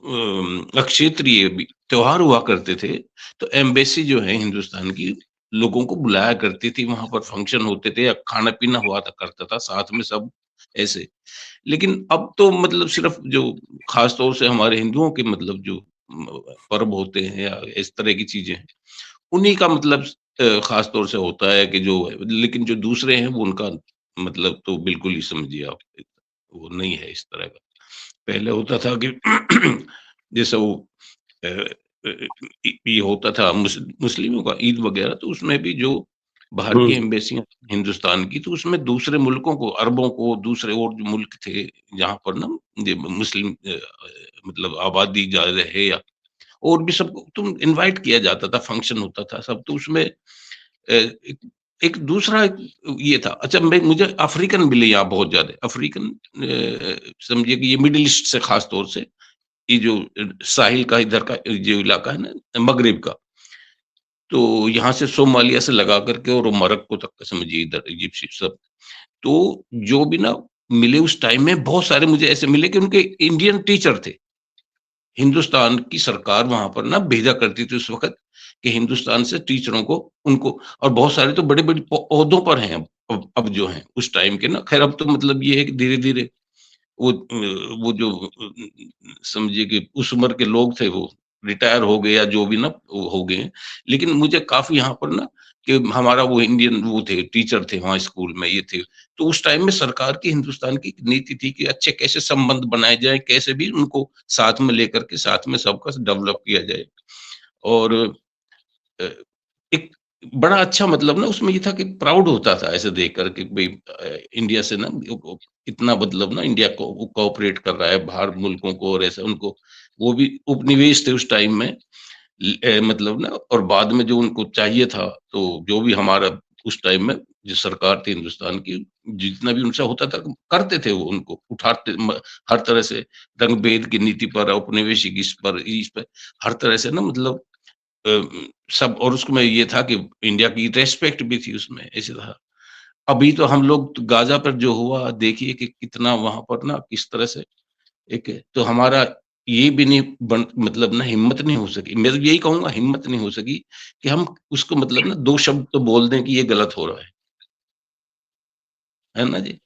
क्षेत्रीय भी त्योहार हुआ करते थे, तो एम्बेसी जो है हिंदुस्तान की लोगों को बुलाया करती थी, वहाँ पर फंक्शन होते थे या खाना-पीना हुआ था करता था साथ में सब ऐसे। लेकिन अब तो मतलब सिर्फ़ जो ख़ास तौर से हमारे हिंदुओं के मतलब जो पर्व होते हैं या इस तरह की चीज़ें हैं, उन्हीं का मतलब ख़ास तौर से होता है कि जो लेकिन जो दूसरे हैं वो उनका मतलब तो बिल्कुल ही समझिए आप, वो नहीं है इस तरह का। पहले होता था कि जैसे वो अ ये होता था मुस्लिमों का ईद वग़ैरह, तो उसमें भी जो बाहर की एम्बेसियाँ हिंदुस्तान की, तो उसमें दूसरे मुल्कों को, अरबों को, दूसरे और जो मुल्क थे जहाँ पर ना ये मुस्लिम मतलब आबादी ज़्यादा है या और भी सबको तुम इनवाइट किया जाता था, फंक्शन होता था सब, तो उसमें एक एक दूसरा ये था। अच्छा, मुझे अफ्रीकन मिले यहाँ बहुत ज़्यादा, अफ्रीकन समझिए कि ये मिडल ईस्ट से ख़ास तौर से, ये जो साहिल का इधर का जो इलाका है ना, मगरिब का, तो यहाँ से सोमालिया से लगा करके और मोरक्को तक का समझिए इधर इजिप्ट सब। तो जो भी ना मिले उस टाइम में बहुत सारे मुझे ऐसे मिले कि उनके इंडियन टीचर थे। हिंदुस्तान की सरकार वहाँ पर ना भेजा करती थी उस वक़्त कि हिंदुस्तान से टीचरों को उनको, और बहुत सारे तो बड़े-बड़े ओहदों पर हैं अब जो हैं उस टाइम के ना। ख़ैर अब तो मतलब ये है कि धीरे-धीरे वो जो समझिए कि उस उम्र के लोग थे वो रिटायर हो गए या जो भी ना वो हो गए हैं। लेकिन मुझे काफ़ी यहाँ पर ना कि हमारा वो इंडियन वो थे, टीचर थे वहाँ स्कूल में ये थे। तो उस टाइम में सरकार की हिंदुस्तान की नीति थी कि अच्छे कैसे संबंध बनाए जाएँ, कैसे भी उनको साथ में लेकर के साथ में सबका डेवलप किया जाए। और अ, एक बड़ा अच्छा मतलब ना उसमें ये था कि प्राउड होता था ऐसे देख कर के भई इंडिया से ना इतना मतलब ना इंडिया को कोऑपरेट कर रहा है बाहर मुल्कों को और ऐसा उनको, वो भी उपनिवेश थे उस टाइम में मतलब ना, और बाद में जो उनको चाहिए था, तो जो भी हमारा उस टाइम में जो सरकार थी हिंदुस्तान की, जितना भी उनसे होता था करते थे वो उनको, उठाते हर तरह से रंग-भेद की नीति पर, औपनिवेशिक इस पर, हर तरह से ना मतलब अ, सब, और उसमें ये था कि इंडिया की रिस्पेक्ट भी थी उसमें, ऐसे था। अभी तो हम लोग तो गाज़ा पर जो हुआ देखिए कि कितना वहाँ पर ना किस तरह से एक तो हमारा ये भी नहीं मतलब ना हिम्मत नहीं हो सकी, मैं तो यही कहूंगा हिम्मत नहीं हो सकी कि हम उसको मतलब ना 2 शब्द तो बोल दें कि ये गलत हो रहा है ना जी?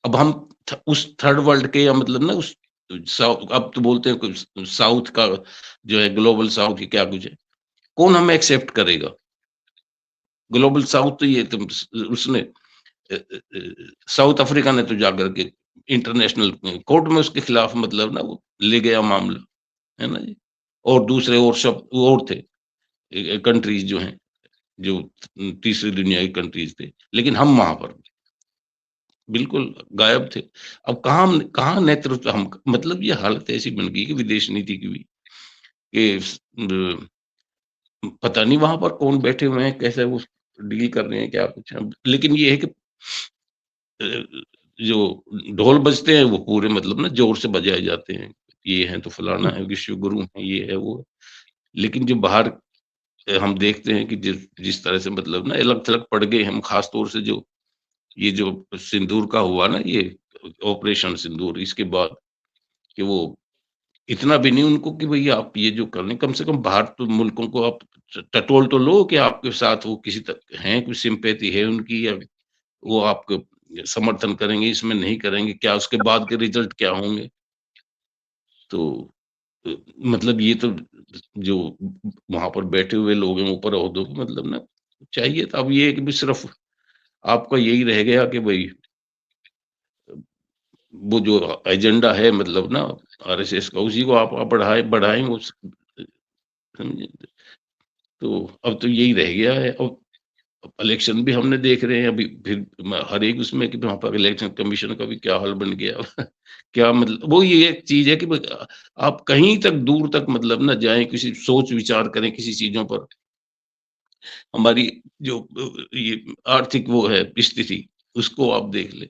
अब हम उस थर्ड वर्ल्ड के या मतलब ना उस साउथ, अब तो बोलते हैं कुछ साउथ का जो है ग्लोबल साउथ की क्या कुछ है, कौन हमें एक्सेप्ट करेगा? ग्लोबल साउथ तो ये तो उसने साउथ अफ्रीका ने तो जाकर के इंटरनेशनल कोर्ट में उसके खिलाफ मतलब ना वो ले गया मामला, है ना जी? और दूसरे और सब और थे कंट्रीज जो हैं, जो तीसरी दुनिया की कंट्रीज थे, लेकिन हम वहां पर बिल्कुल गायब थे। अब कहाँ नेतृत्व हम मतलब ये हालत ऐसी बन गई कि विदेश नीति की भी कि पता नहीं वहां पर कौन बैठे हुए हैं, कैसे वो डील कर रहे हैं, क्या कुछ है। लेकिन ये है कि जो ढोल बजते हैं वो पूरे मतलब ना जोर से बजाए जाते हैं, ये है तो फलाना है, विश्व गुरु है, ये है वो है। लेकिन जो बाहर हम देखते हैं कि जिस जिस तरह से मतलब ना अलग थलग पड़ गए हम, खास तौर से जो ये जो सिंदूर का हुआ ना, ये ऑपरेशन सिंदूर, इसके बाद कि वो इतना भी नहीं उनको कि भई आप ये जो कर रहे हैं, कम से कम बाहर तो मुल्कों को आप टटोल तो लो कि आपके साथ वो किसी हैं, कुछ सिम्पैथी है उनकी, या वो आपको समर्थन करेंगे, इसमें नहीं करेंगे, क्या उसके बाद के रिजल्ट क्या होंगे? तो अ, मतलब ये तो जो वहाँ पर बैठे हुए लोग हैं ऊपर ओहदों पे, मतलब ना चाहिए था। अब ये है कि भी सिर्फ आपका यही रह गया कि भई वो जो एजेंडा है मतलब ना आरएसएस का, उसी को आप बढ़ाएँ उस समझे? तो अब तो यही रह गया है। अब इलेक्शन भी हमने देख रहे हैं अभी, फिर हर एक उसमें कि वहाँ पर इलेक्शन कमीशन का भी क्या हाल बन गया। क्या मतलब वो ये एक चीज़ है कि आप कहीं तक दूर तक मतलब ना जाएँ, किसी सोच विचार करें किसी चीज़ों पर। हमारी जो ये आर्थिक वो है स्थिति, उसको आप देख लें।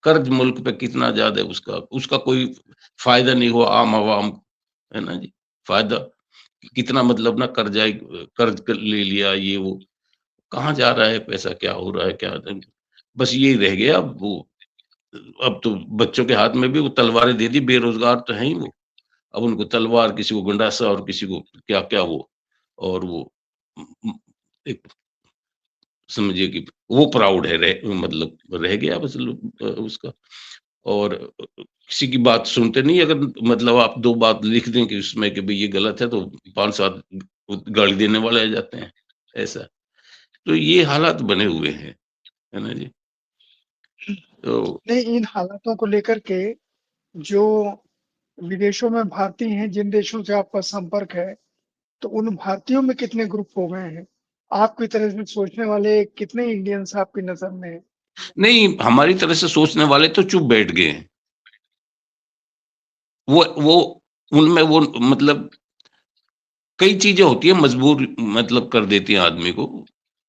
कर्ज़ मुल्क पे कितना ज़्यादा है उसका, उसका कोई फ़ायदा नहीं हुआ आम आवाम को, है ना जी? फ़ायदा कितना मतलब ना कर्ज़ क ले लिया ये वो। कहाँ जा रहा है पैसा, क्या हो रहा है, क्या नहीं। बस यही रह गया अब वो। अब तो बच्चों के हाथ में भी वो तलवारें दे दी, बेरोज़गार तो हैं ही वो। अब उनको तलवार, किसी को गंडासा और किसी को क्या-क्या वो, और वो उम उम, एक समझिए कि वो प्राउड है, मतलब रह गया बस उसका। और किसी की बात सुनते नहीं, अगर मतलब आप 2 बात लिख दें कि उसमें कि भई ये गलत है, तो 5-7 गाली देने वाले आ जाते हैं, ऐसा। तो ये हालात बने हुए हैं, है ना जी? तो नहीं, इन हालातों को लेकर के जो विदेशों में भारतीय हैं, जिन देशों से आपका संपर्क है, तो उन भारतीयों में कितने ग्रुप हो गए हैं? आपकी तरह से सोचने वाले कितने इंडियंस आपकी नज़र में हैं? नहीं, हमारी तरह से सोचने वाले तो चुप बैठ गए हैं। वो उनमें वो मतलब कई चीज़ें होती हैं मजबूर मतलब कर देती हैं आदमी को।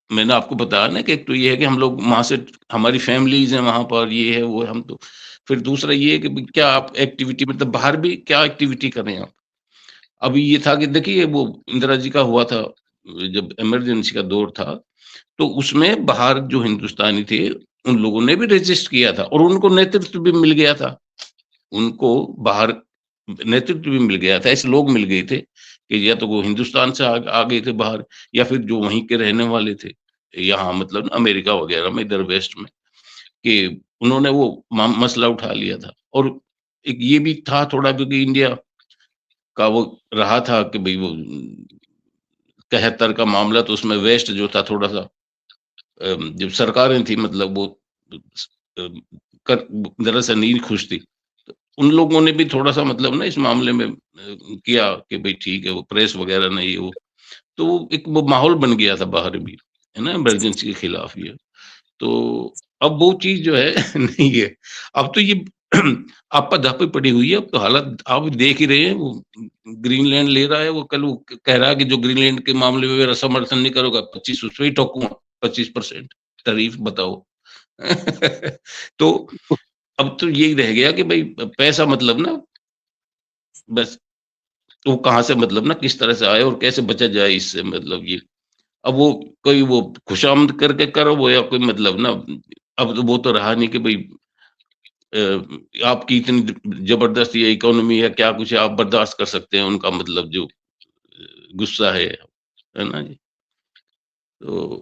मैंने आपको बताया ना कि एक तो ये है कि हम लोग वहाँ से, हमारी फैमिलीज़ हैं वहाँ पर, ये है, वो है, हम तो फिर दूसरा ये है कि भई क्या आप एक्टिविटी मतलब बाहर भी क्या एक्टिविटी करें आप? अभी ये था कि देखिए वो इंदिरा जी का हुआ था, जब इमरजेंसी का दौर था, तो उसमें बाहर जो हिंदुस्तानी थे, उन लोगों ने भी रजिस्ट किया था और उनको नेतृत्व भी मिल गया था। उनको बाहर नेतृत्व भी मिल गया था, ऐसे लोग मिल गए थे कि या तो वो हिंदुस्तान से आ गए थे बाहर, या फिर जो वहीं के रहने वाले थे, यहाँ मतलब ना अमेरिका वगैरह में, इधर वेस्ट में, कि उन्होंने वो मसला उठा लिया था। और एक ये भी था थोड़ा, क्योंकि इंडिया का वो रहा था कि भई वो 73 का मामला, तो उसमें वेस्ट जो था थोड़ा-सा जब सरकारें थी मतलब वो अ, कर ज़रा सा नहीं खुश थी। तो उन लोगों ने भी थोड़ा-सा मतलब ना इस मामले में किया कि भई ठीक है, वो प्रेस वगैरह नहीं वो, तो एक वो माहौल बन गया था बाहर भी, है ना? इमरजेंसी के खिलाफ ये। तो अब वो चीज़ जो है नहीं है। अब तो ये आपाधापी पड़ी हुई है, अब तो हालत आप देख ही रहे हैं, वो ग्रीनलैंड ले रहा है, वो कल वो कह रहा है कि जो ग्रीनलैंड के मामले में मेरा समर्थन नहीं करोगा, 25 उसपे ही ठोकूँगा, 25% तारीफ बताओ। तो अब तो यही रह गया कि भई पैसा मतलब ना बस वो कहाँ से मतलब ना किस तरह से आए और कैसे बचा जाए इससे, मतलब ये। अब वो कोई वो खुशामद करके करो वो, या कोई मतलब ना, अब तो वो तो रहा नहीं कि भई आपकी इतनी जबरदस्त ये इकोनॉमी है, क्या कुछ है, आप बर्दाश्त कर सकते हैं उनका मतलब जो गुस्सा है ना जी? तो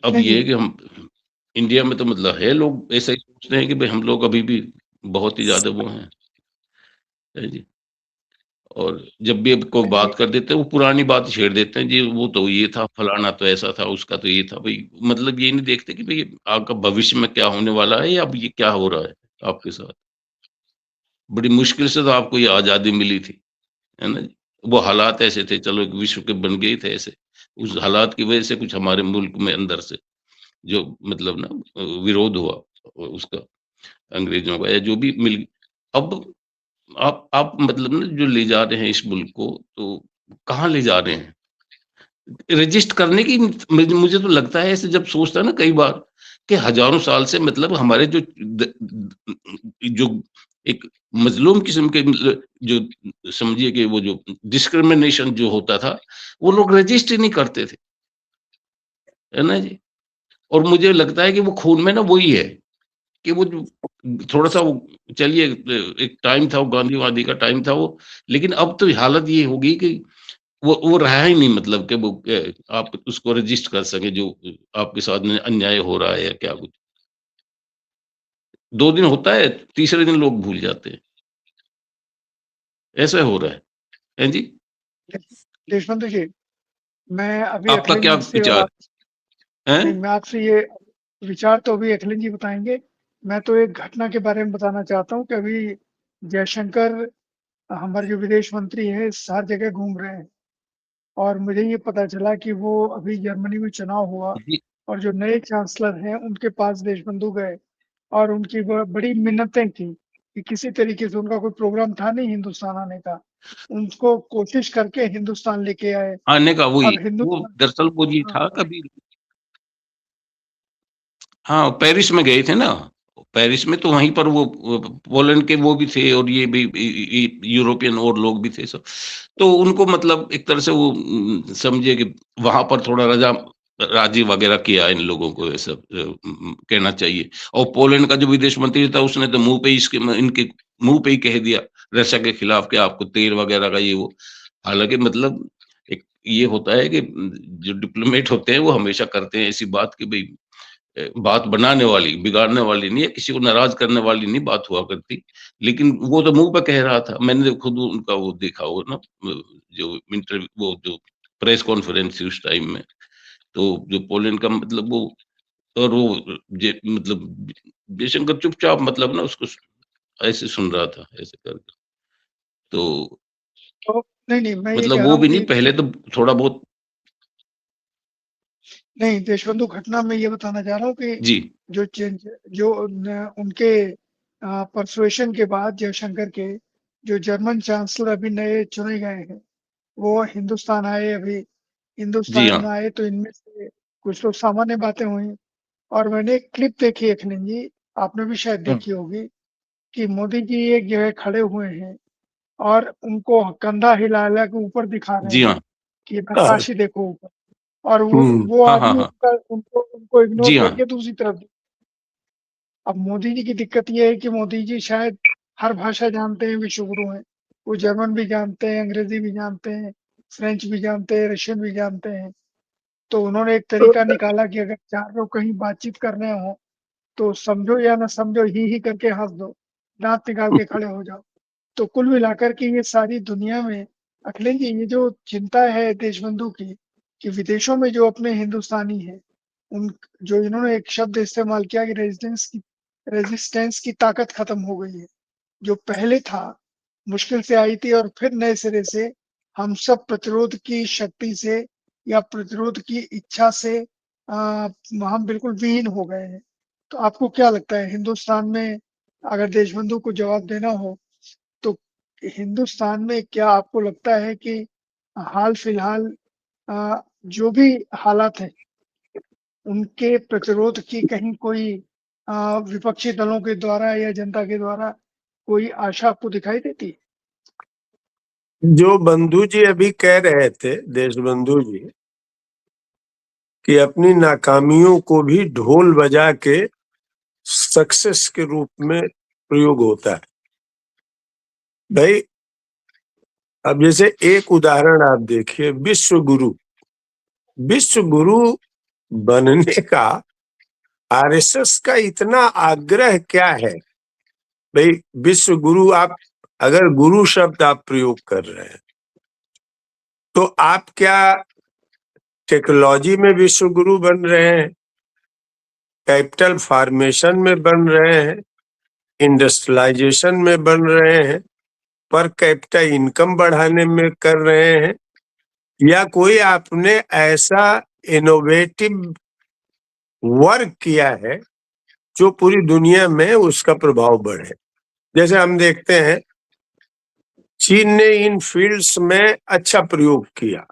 अब नहीं ये जी, है कि हम इंडिया में तो मतलब है, लोग ऐसा ही सोचते हैं कि भाई हम लोग अभी भी बहुत ही ज़्यादा वो हैं, है जी। और जब भी अब कोई नहीं जी, बात कर देते हैं, वो पुरानी बात छेड़ देते हैं, जी वो तो ये था, फलाना तो ऐसा था, उसका तो ये था। भई मतलब ये नहीं देखते कि भई आपका भविष्य में क्या होने वाला है या अब ये क्या हो रहा है आपके साथ? बड़ी मुश्किल से तो आपको ये आज़ादी मिली थी, है ना जी? वो हालात ऐसे थे, चलो एक विश्व के बन गए थे ऐसे। उस हालात की वजह से कुछ हमारे मुल्क में अंदर से जो मतलब ना विरोध हुआ उसका अंग्रेज़ों का या जो भी मिल अब आप मतलब ना जो ले जा रहे हैं इस मुल्क को, तो कहाँ ले जा रहे हैं? रजिस्ट करने की मुझे तो लगता है ऐसे जब सोचता है ना कई बार कि हज़ारों साल से मतलब हमारे जो एक मज़लूम किस्म के जो समझिए कि वो जो डिस्क्रिमिनेशन जो होता था, वो लोग रजिस्ट ही नहीं करते थे, है ना जी? और मुझे लगता है कि वो खून में ना वही है कि वो जो थोड़ा-सा वो चलिए एक टाइम था वो गांधी-वांधी का टाइम था वो, लेकिन अब तो हालत ये हो गई कि वो रहा ही नहीं मतलब कि वो आप उसको रजिस्ट कर सकें जो आपके साथ में अन्याय हो रहा है या क्या कुछ। 2 दिन होता है, तीसरे दिन लोग भूल जाते हैं। ऐसा हो रहा है। हैं जी? देशबंधु जी, मैं अभी आपका अखिलेश क्या जी से और विचार आप हैं? नहीं, मैं आपसे ये विचार तो अभी अखिलेश जी बताएँगे। मैं तो एक घटना के बारे में बताना चाहता हूँ कि अभी जयशंकर हमारे जो विदेश मंत्री हैं, हर जगह घूम रहे हैं और मुझे ये पता चला कि वो अभी जर्मनी में चुनाव हुआ जी, और जो नए चांसलर हैं, उनके पास देशबंधु गए और उनकी बड़ी मिन्नतें की कि किसी तरीके से उनका कोई प्रोग्राम था नहीं हिंदुस्तान आने का। उनको कोशिश करके हिंदुस्तान लेके आए। आने का वही, अब वो हिंदुस्तान दरअसल वो ये हाँ, था कभी हाँ, पेरिस में गए थे ना। पेरिस में तो वहीं पर वो पोलैंड के वो भी थे और ये भी यूरोपियन और लोग भी थे सब। तो उनको मतलब एक तरह से वो समझिए कि वहाँ पर थोड़ा राज़ी वग़ैरह किया इन लोगों को ये सब कहना चाहिए। और पोलैंड का जो विदेश मंत्री था उसने तो मुँह पे ही इनके मुँह पे ही कह दिया रशिया के खिलाफ कि आपको तेल वग़ैरह का ये वो। हालाँकि मतलब एक ये होता है कि जो डिप्लोमेट होते हैं वो हमेशा करते हैं ऐसी बात कि भई बात बनाने वाली, बिगाड़ने वाली नहीं है, किसी को नाराज़ करने वाली नहीं बात हुआ करती। लेकिन वो तो मुँह पे कह रहा था। मैंने खुद उनका वो देखा वो ना जो वो जो प्रेस कॉन्फ्रेंस थी उस टाइम में। तो जो पोलैंड का मतलब वो और वो मतलब जयशंकर चुपचाप मतलब ना उसको ऐसे सुन रहा था, ऐसे करके। तो तो नहीं, मैं ये मतलब कह रहा वो हूँ भी नहीं कि पहले तो थोड़ा बहुत नहीं, देशबंधु घटना मैं ये बताना चाह रहा हूँ कि जी, जो चेंज जो न उनके पर्सुएशन के बाद जयशंकर के जो जर्मन चांसलर अभी नए चुने गए हैं, वो हिंदुस्तान आए अभी। जी हिंदुस्तान हाँ। आए तो इनमें से कुछ तो सामान्य बातें हुई और मैंने एक क्लिप देखी अखिलेश जी, आपने भी शायद हुँ, देखी होगी कि मोदी जी एक जगह खड़े हुए हैं और उनको कंधा हिला-हिला के ऊपर दिखा रहे जी हैं हाँ। कि हाँ, नक्काशी देखो ऊपर और वो हम्म, वो हाँ, हाँ, आदमी हाँ। उनका उनको उनको इग्नोर जी हाँ। करके दूसरी तरफ अब मोदी जी की दिक्कत ये है कि मोदी जी शायद हर भाषा जानते हैं, विश्व गुरु हैं। वो जर्मन भी जानते हैं, अंग्रेज़ी भी जानते हैं, फ्रेंच भी जानते हैं, रशियन भी जानते हैं। तो उन्होंने एक तरीका निकाला कि अगर 4 लोग कहीं बातचीत कर रहे हों, तो समझो या ना समझो, ही करके हँस दो, दाँत निकाल के खड़े हो जाओ। तो कुल मिलाकर के ये सारी दुनिया में अखिलेश जी ये जो चिंता है देशबंधु की, कि विदेशों में जो अपने हिंदुस्तानी हैं, उन जो इन्होंने एक शब्द इस्तेमाल किया कि रेजिस्टेंस की ताकत खत्म हो गई है। जो पहले था, मुश्किल से आई थी और फिर नए सिरे से हम सब प्रतिरोध की शक्ति से या प्रतिरोध की इच्छा से हम बिल्कुल विहीन हो गए हैं। तो आपको क्या लगता है हिंदुस्तान में अगर देशबंधु को जवाब देना हो, तो हिंदुस्तान में क्या आपको लगता है कि हाल-फिलहाल जो भी हालात हैं, उनके प्रतिरोध की कहीं कोई विपक्षी दलों के द्वारा या जनता के द्वारा कोई आशा आपको दिखाई देती है? जो बंधु जी अभी कह रहे थे, देश बंधु जी, कि अपनी नाकामियों को भी ढोल बजा के सक्सेस के रूप में प्रयोग होता है। भाई अब जैसे एक उदाहरण आप देखिए, विश्व गुरु बनने का आरएसएस का इतना आग्रह क्या है? भाई विश्व गुरु, आप अगर गुरु शब्द आप प्रयोग कर रहे हैं तो आप क्या टेक्नोलॉजी में विश्व गुरु बन रहे हैं, कैपिटल फॉर्मेशन में बन रहे हैं, इंडस्ट्रियलाइजेशन में बन रहे हैं, पर कैपिटा इनकम बढ़ाने में कर रहे हैं, या कोई आपने ऐसा इनोवेटिव वर्क किया है जो पूरी दुनिया में उसका प्रभाव बढ़े? जैसे हम देखते हैं चीन ने इन फील्ड्स में अच्छा प्रयोग किया।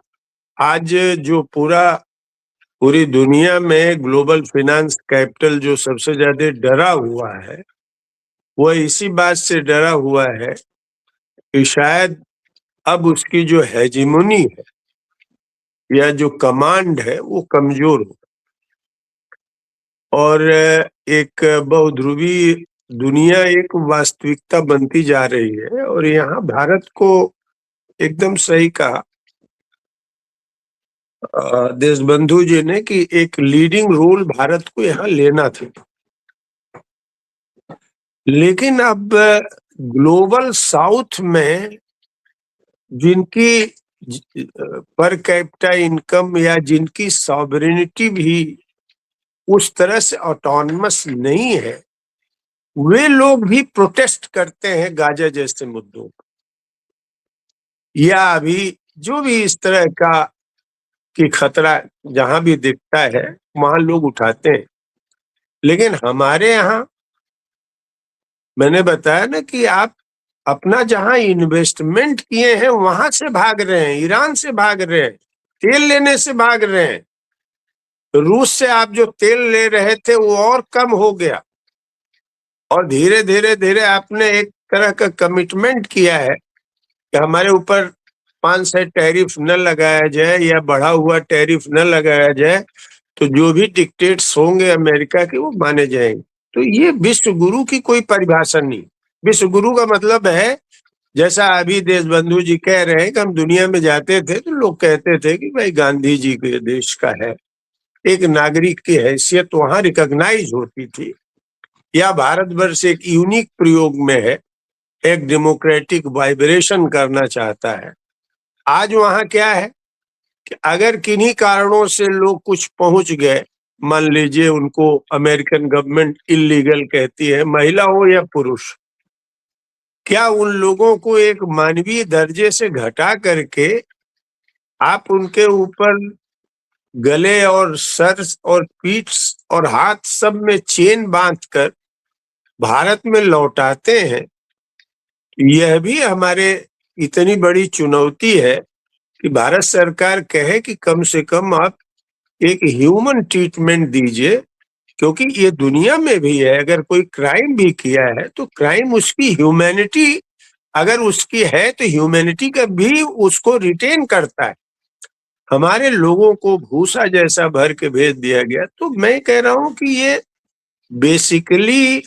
आज जो पूरी दुनिया में ग्लोबल फाइनेंस कैपिटल जो सबसे ज्यादा डरा हुआ है, वह इसी बात से डरा हुआ है कि शायद अब उसकी जो हेजिमोनी है या जो कमांड है वो कमजोर हो, और एक बहुध्रुवी दुनिया एक वास्तविकता बनती जा रही है। और यहाँ भारत को एकदम सही कहा देशबंधु जी ने कि एक लीडिंग रोल भारत को यहाँ लेना था। लेकिन अब ग्लोबल साउथ में जिनकी पर कैपिटा इनकम या जिनकी सॉवरेनिटी भी उस तरह से ऑटोनमस नहीं है, वे लोग भी प्रोटेस्ट करते हैं गाजा जैसे मुद्दों पर, या अभी जो भी इस तरह का कि खतरा जहां भी दिखता है वहां लोग उठाते हैं। लेकिन हमारे यहाँ मैंने बताया ना कि आप अपना जहां इन्वेस्टमेंट किए हैं वहां से भाग रहे हैं, ईरान से भाग रहे हैं, तेल लेने से भाग रहे हैं। रूस से आप जो तेल ले रहे थे वो और कम हो गया, और धीरे धीरे धीरे आपने एक तरह का कमिटमेंट किया है कि हमारे ऊपर 5% टैरिफ न लगाया जाए या बढ़ा हुआ टैरिफ न लगाया जाए, तो जो भी डिक्टेट्स होंगे अमेरिका के वो माने जाएंगे। तो ये विश्व गुरु की कोई परिभाषा नहीं। विश्व गुरु का मतलब है, जैसा अभी देशबंधु जी कह रहे हैं कि हम दुनिया में जाते थे तो लोग कहते थे कि भाई गांधी जी के देश का है, एक नागरिक की हैसियत वहां रिकॉग्नाइज होती थी, या भारतवर्ष एक यूनिक प्रयोग में है, एक डेमोक्रेटिक वाइब्रेशन करना चाहता है। आज वहां क्या है कि अगर किन्हीं कारणों से लोग कुछ पहुंच गए, मान लीजिए उनको अमेरिकन गवर्नमेंट इलीगल कहती है, महिला हो या पुरुष, क्या उन लोगों को एक मानवीय दर्जे से घटा करके आप उनके ऊपर गले और सर और पीठ और हाथ सब में चेन बांधकर भारत में लौटाते हैं? यह भी हमारे इतनी बड़ी चुनौती है कि भारत सरकार कहे कि कम से कम आप एक ह्यूमन ट्रीटमेंट दीजिए, क्योंकि ये दुनिया में भी है, अगर कोई क्राइम भी किया है तो क्राइम उसकी ह्यूमैनिटी अगर उसकी है तो ह्यूमैनिटी का भी उसको रिटेन करता है। हमारे लोगों को भूसा जैसा भर के भेज दिया गया। तो मैं कह रहा हूं कि ये बेसिकली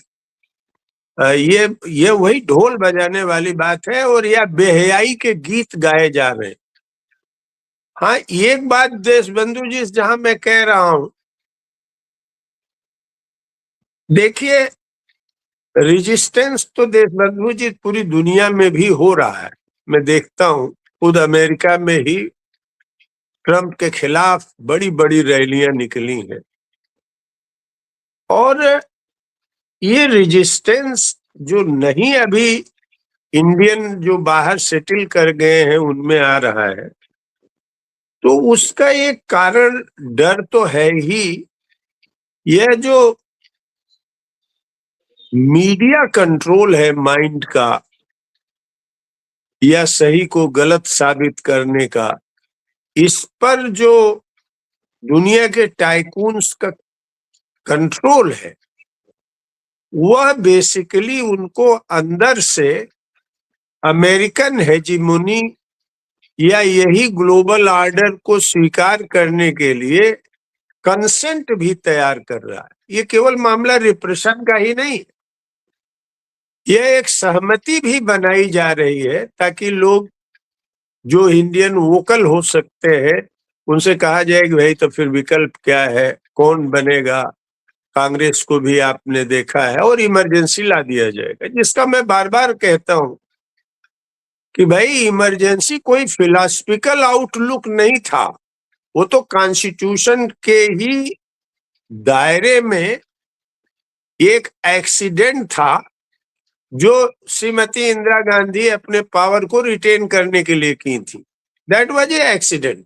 ये वही ढोल बजाने वाली बात है, और यह बेहयाई के गीत गाए जा रहे हैं। हाँ, एक बात देशबंधु जी जहां मैं कह रहा हूं, देखिए रेजिस्टेंस तो देशबंधु जी पूरी दुनिया में भी हो रहा है। मैं देखता हूं खुद अमेरिका में ही ट्रंप के खिलाफ बड़ी बड़ी रैलियां निकली हैं, और ये रेजिस्टेंस जो नहीं अभी इंडियन जो बाहर सेटल कर गए हैं उनमें आ रहा है, तो उसका एक कारण डर तो है ही। यह जो मीडिया कंट्रोल है माइंड का, या सही को गलत साबित करने का, इस पर जो दुनिया के टाइकून्स का कंट्रोल है, वह बेसिकली उनको अंदर से अमेरिकन हेजिमोनी या यही ग्लोबल ऑर्डर को स्वीकार करने के लिए कंसेंट भी तैयार कर रहा है। ये केवल मामला रिप्रेशन का ही नहीं, ये एक सहमति भी बनाई जा रही है ताकि लोग जो इंडियन वोकल हो सकते हैं उनसे कहा जाए कि भाई तो फिर विकल्प क्या है, कौन बनेगा। कांग्रेस को भी आपने देखा है, और इमरजेंसी ला दिया जाएगा, जिसका मैं बार बार कहता हूं कि भाई इमरजेंसी कोई फिलॉसफिकल आउटलुक नहीं था, वो तो कॉन्स्टिट्यूशन के ही दायरे में एक एक्सीडेंट था जो श्रीमती इंदिरा गांधी अपने पावर को रिटेन करने के लिए की थी। That was a accident.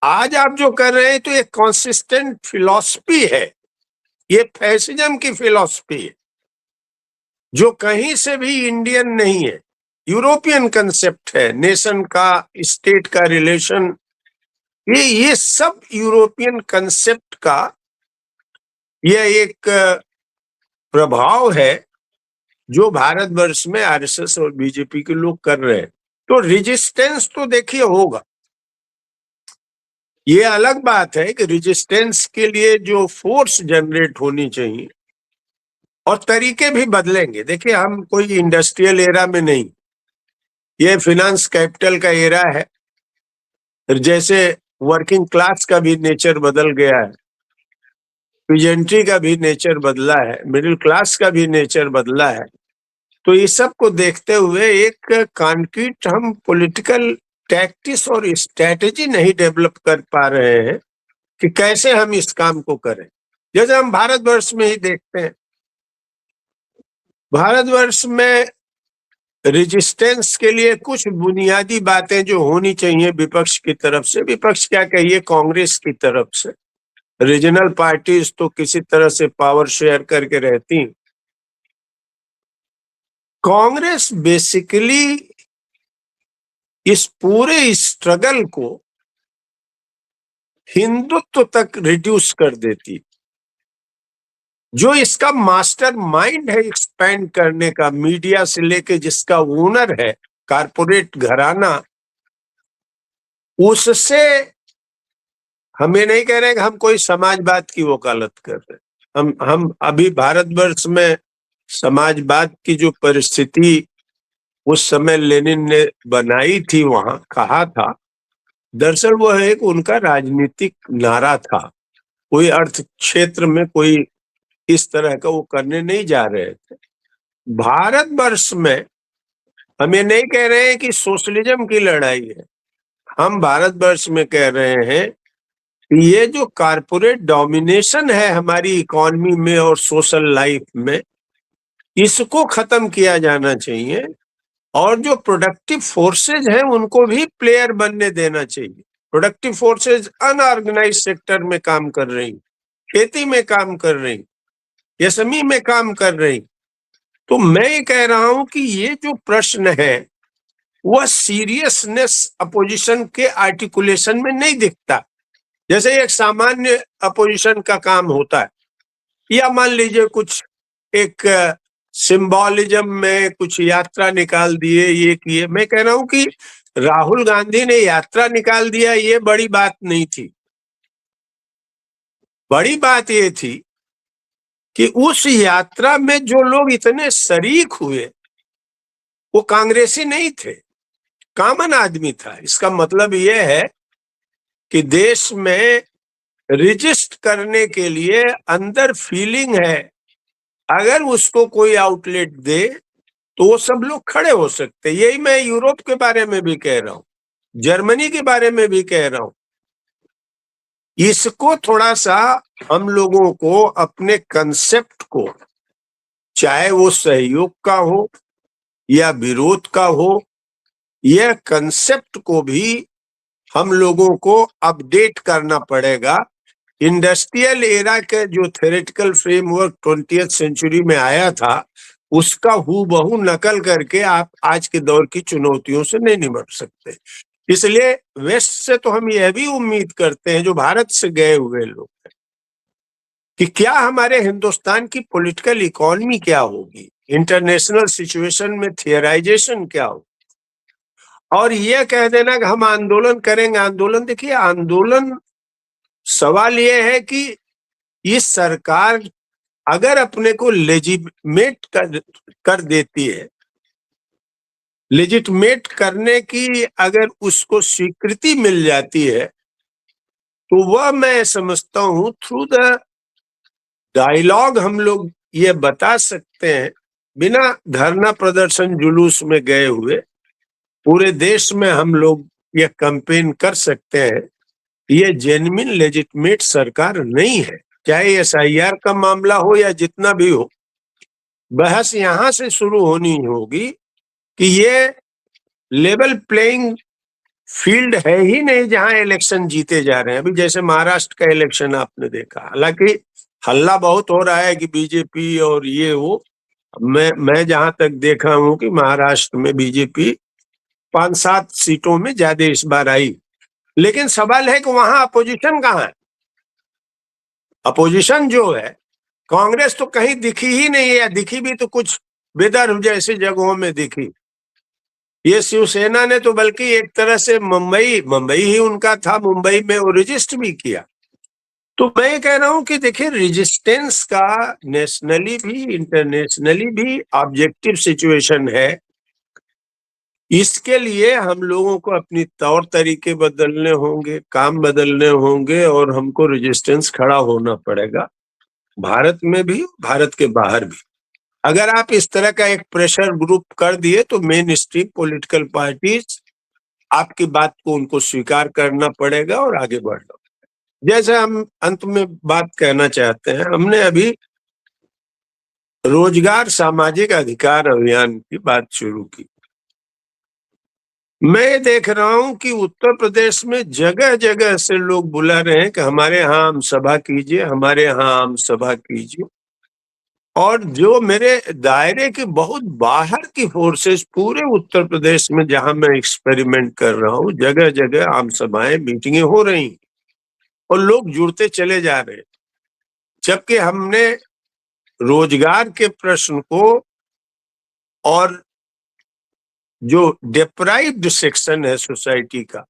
आज आप जो कर रहे हैं तो एक कॉन्सिस्टेंट फिलॉसफी है, ये फैसिज्म की फिलॉसफी है जो कहीं से भी इंडियन नहीं है, यूरोपियन कंसेप्ट है। नेशन का, स्टेट का रिलेशन, ये सब यूरोपियन कंसेप्ट का यह एक प्रभाव है जो भारतवर्ष में आरएसएस और बीजेपी के लोग कर रहे हैं। तो रेजिस्टेंस तो देखिए होगा, ये अलग बात है कि रेजिस्टेंस के लिए जो फोर्स जनरेट होनी चाहिए और तरीके भी बदलेंगे। देखिए हम कोई इंडस्ट्रियल एरा में नहीं, ये फिनांस कैपिटल का एरा है। जैसे वर्किंग क्लास का भी नेचर बदल गया है, पीजेंट्री का भी नेचर बदला है, मिडिल क्लास का भी नेचर बदला है। तो इस सब को देखते हुए एक कॉन्क्रीट हम पॉलिटिकल टैक्टिक्स और स्ट्रेटेजी नहीं डेवलप कर पा रहे हैं कि कैसे हम इस काम को करें। जैसे हम भारतवर्ष में ही देखते हैं, भारतवर्ष में रेजिस्टेंस के लिए कुछ बुनियादी बातें जो होनी चाहिए विपक्ष की तरफ से, विपक्ष क्या कहिए कांग्रेस की तरफ से, रीजनल पार्टीज तो किसी तरह से पावर शेयर करके रहती। कांग्रेस बेसिकली इस पूरे स्ट्रगल को हिंदुत्व तक रिड्यूस कर देती। जो इसका मास्टर माइंड है एक्सपेंड करने का, मीडिया से लेके जिसका ओनर है कारपोरेट घराना, उससे हमें नहीं कह रहे कि हम कोई समाजवाद की वकालत कर रहे हैं। हम अभी भारतवर्ष में समाजवाद की जो परिस्थिति उस समय लेनिन ने बनाई थी, वहां कहा था, दरअसल वो एक उनका राजनीतिक नारा था। कोई अर्थ क्षेत्र में कोई इस तरह का वो करने नहीं जा रहे थे। भारतवर्ष में हम ये नहीं कह रहे हैं कि सोशलिज्म की लड़ाई है, हम भारतवर्ष में कह रहे हैं कि ये जो कारपोरेट डोमिनेशन है हमारी इकोनॉमी में और सोशल लाइफ में, इसको खत्म किया जाना चाहिए और जो प्रोडक्टिव फोर्सेज हैं उनको भी प्लेयर बनने देना चाहिए। प्रोडक्टिव फोर्सेज अनऑर्गेनाइज सेक्टर में काम कर रही, खेती में काम कर रही, एसएमई में काम कर रही। तो मैं ये कह रहा हूं कि ये जो प्रश्न है वह सीरियसनेस अपोजिशन के आर्टिकुलेशन में नहीं दिखता। जैसे एक सामान्य अपोजिशन का काम होता है, या मान लीजिए कुछ एक सिंबॉलिज्म में कुछ यात्रा निकाल दिए, ये किए। मैं कह रहा हूं कि राहुल गांधी ने यात्रा निकाल दिया, ये बड़ी बात नहीं थी। बड़ी बात ये थी कि उस यात्रा में जो लोग इतने शरीक हुए वो कांग्रेसी नहीं थे, कॉमन आदमी था। इसका मतलब यह है कि देश में रजिस्ट करने के लिए अंदर फीलिंग है, अगर उसको कोई आउटलेट दे तो वो सब लोग खड़े हो सकते। यही मैं यूरोप के बारे में भी कह रहा हूं, जर्मनी के बारे में भी कह रहा हूं। इसको थोड़ा सा हम लोगों को अपने कंसेप्ट को, चाहे वो सहयोग का हो या विरोध का हो, यह कंसेप्ट को भी हम लोगों को अपडेट करना पड़ेगा। इंडस्ट्रियल एरा के जो थ्योरेटिकल फ्रेमवर्क 20th सेंचुरी में आया था, उसका हूबहू नकल करके आप आज के दौर की चुनौतियों से नहीं निपट सकते। इसलिए वेस्ट से तो हम यह भी उम्मीद करते हैं, जो भारत से गए हुए लोग हैं, कि क्या हमारे हिंदुस्तान की पॉलिटिकल इकोनॉमी क्या होगी, इंटरनेशनल सिचुएशन में थियराइजेशन क्या होगी। और यह कह देना कि हम आंदोलन करेंगे, आंदोलन, देखिए आंदोलन, सवाल यह है कि इस सरकार अगर अपने को लेजिटिमेट कर देती है, लेजिटिमेट करने की अगर उसको स्वीकृति मिल जाती है, तो वह मैं समझता हूं थ्रू द डायलॉग हम लोग ये बता सकते हैं, बिना धरना प्रदर्शन जुलूस में गए हुए पूरे देश में हम लोग ये कैंपेन कर सकते हैं। ये जेन्युइन लेजिटिमेट सरकार नहीं है, चाहे SIR का मामला हो या जितना भी हो। बहस यहां से शुरू होनी होगी कि ये लेवल प्लेइंग फील्ड है ही नहीं जहां इलेक्शन जीते जा रहे हैं। अभी जैसे महाराष्ट्र का इलेक्शन आपने देखा, हालांकि हल्ला बहुत हो रहा है कि बीजेपी और ये वो, मैं जहां तक देखा हूं कि महाराष्ट्र में बीजेपी 5-7 सीटों में ज्यादा इस बार आई, लेकिन सवाल है कि वहां अपोजिशन कहाँ है? अपोजिशन जो है, कांग्रेस तो कहीं दिखी ही नहीं है, दिखी भी तो कुछ विदर्भ जैसी जगहों में दिखी। ये शिवसेना ने तो बल्कि एक तरह से मुंबई ही उनका था, मुंबई में वो रजिस्ट भी किया। तो मैं ये कह रहा हूं कि देखिए, रेजिस्टेंस का नेशनली भी इंटरनेशनली भी ऑब्जेक्टिव सिचुएशन है। इसके लिए हम लोगों को अपनी तौर तरीके बदलने होंगे, काम बदलने होंगे और हमको रेजिस्टेंस खड़ा होना पड़ेगा, भारत में भी, भारत के बाहर भी। अगर आप इस तरह का एक प्रेशर ग्रुप कर दिए तो मेन स्ट्रीम पॉलिटिकल पार्टीज आपकी बात को उनको स्वीकार करना पड़ेगा और आगे बढ़ना। जैसे हम अंत में बात कहना चाहते हैं, हमने अभी रोजगार सामाजिक अधिकार अभियान की बात शुरू की। मैं देख रहा हूं कि उत्तर प्रदेश में जगह जगह से लोग बुला रहे हैं कि हमारे यहाँ आम सभा कीजिए, हमारे यहाँ आम सभा कीजिए। और जो मेरे दायरे के बहुत बाहर की फोर्सेस पूरे उत्तर प्रदेश में जहां मैं एक्सपेरिमेंट कर रहा हूं, जगह जगह आम सभाएं, मीटिंगें हो रही और लोग जुड़ते चले जा रहे। जबकि हमने रोजगार के प्रश्न को और जो डिप्राइव्ड सेक्शन है सोसाइटी का,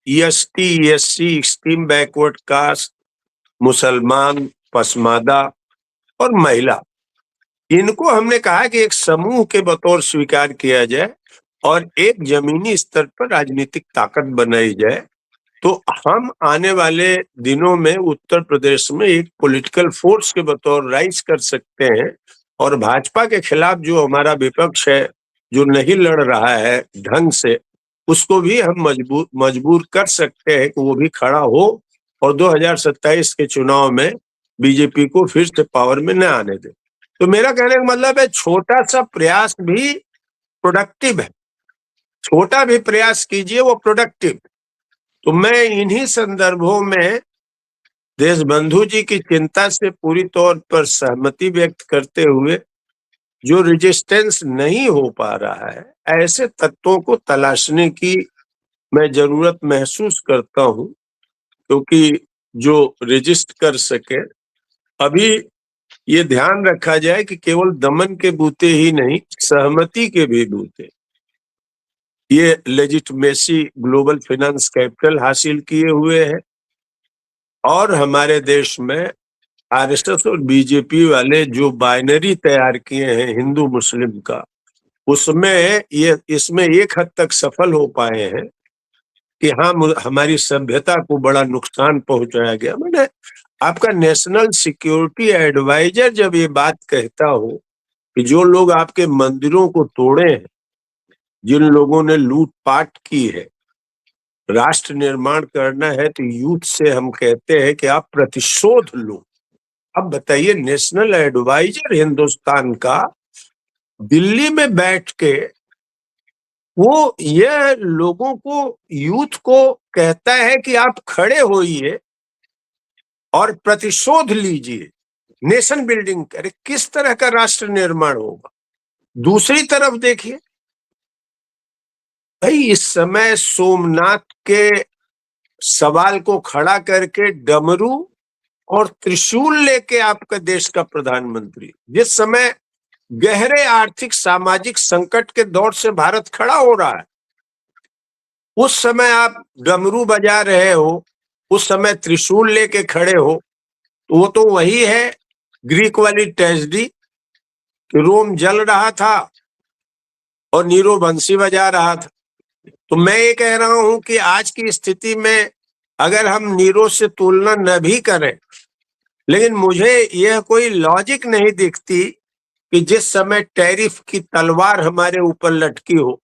ST SC, extreme backward caste, मुसलमान, पसमादा और महिला, इनको हमने कहा कि एक समूह के बतौर स्वीकार किया जाए और एक जमीनी स्तर पर राजनीतिक ताकत बनाई जाए। तो हम आने वाले दिनों में उत्तर प्रदेश में एक पॉलिटिकल फोर्स के बतौर राइज कर सकते हैं और भाजपा के खिलाफ जो हमारा विपक्ष है, जो नहीं लड़ रहा है ढंग से, उसको भी हम मजबूर कर सकते हैं कि वो भी खड़ा हो और 2027 के चुनाव में बीजेपी को फिर से पावर में न आने दे। तो मेरा कहने का मतलब है, छोटा सा प्रयास भी प्रोडक्टिव है, छोटा भी प्रयास कीजिए वो प्रोडक्टिव। तो मैं इन्हीं संदर्भों में देशबंधु जी की चिंता से पूरी तौर पर सहमति व्यक्त करते हुए, जो रेजिस्टेंस नहीं हो पा रहा है, ऐसे तत्वों को तलाशने की मैं जरूरत महसूस करता हूं, क्योंकि जो रेजिस्ट कर सके, अभी ये ध्यान रखा जाए कि केवल दमन के बूते ही नहीं, सहमति के भी बूते ये लेजिटिमेसी ग्लोबल फाइनेंस कैपिटल हासिल किए हुए है। और हमारे देश में RSS और बीजेपी वाले जो बाइनरी तैयार किए हैं हिंदू मुस्लिम का, उसमें ये इसमें एक हद तक सफल हो पाए हैं कि हाँ, हमारी सभ्यता को बड़ा नुकसान पहुंचाया गया। मैंने आपका नेशनल सिक्योरिटी एडवाइजर जब ये बात कहता हो कि जो लोग आपके मंदिरों को तोड़े हैं, जिन लोगों ने लूटपाट की है, राष्ट्र निर्माण करना है, तो यूथ से हम कहते हैं कि आप प्रतिशोध लो। अब बताइए, नेशनल एडवाइजर हिंदुस्तान का दिल्ली में बैठ के वो ये लोगों को, यूथ को कहता है कि आप खड़े होइए और प्रतिशोध लीजिए, नेशन बिल्डिंग करे। किस तरह का राष्ट्र निर्माण होगा? दूसरी तरफ देखिए भाई, इस समय सोमनाथ के सवाल को खड़ा करके डमरू और त्रिशूल लेके आपका देश का प्रधानमंत्री, जिस समय गहरे आर्थिक सामाजिक संकट के दौर से भारत खड़ा हो रहा है, उस समय आप डमरू बजा रहे हो, उस समय त्रिशूल लेके खड़े हो। तो वो तो वही है ग्रीक वाली ट्रेजेडी कि रोम जल रहा था और नीरो बंसी बजा रहा था। तो मैं ये कह रहा हूं कि आज की स्थिति में अगर हम नीरो से तुलना न भी करें, लेकिन मुझे यह कोई लॉजिक नहीं दिखती कि जिस समय टैरिफ की तलवार हमारे ऊपर लटकी हो,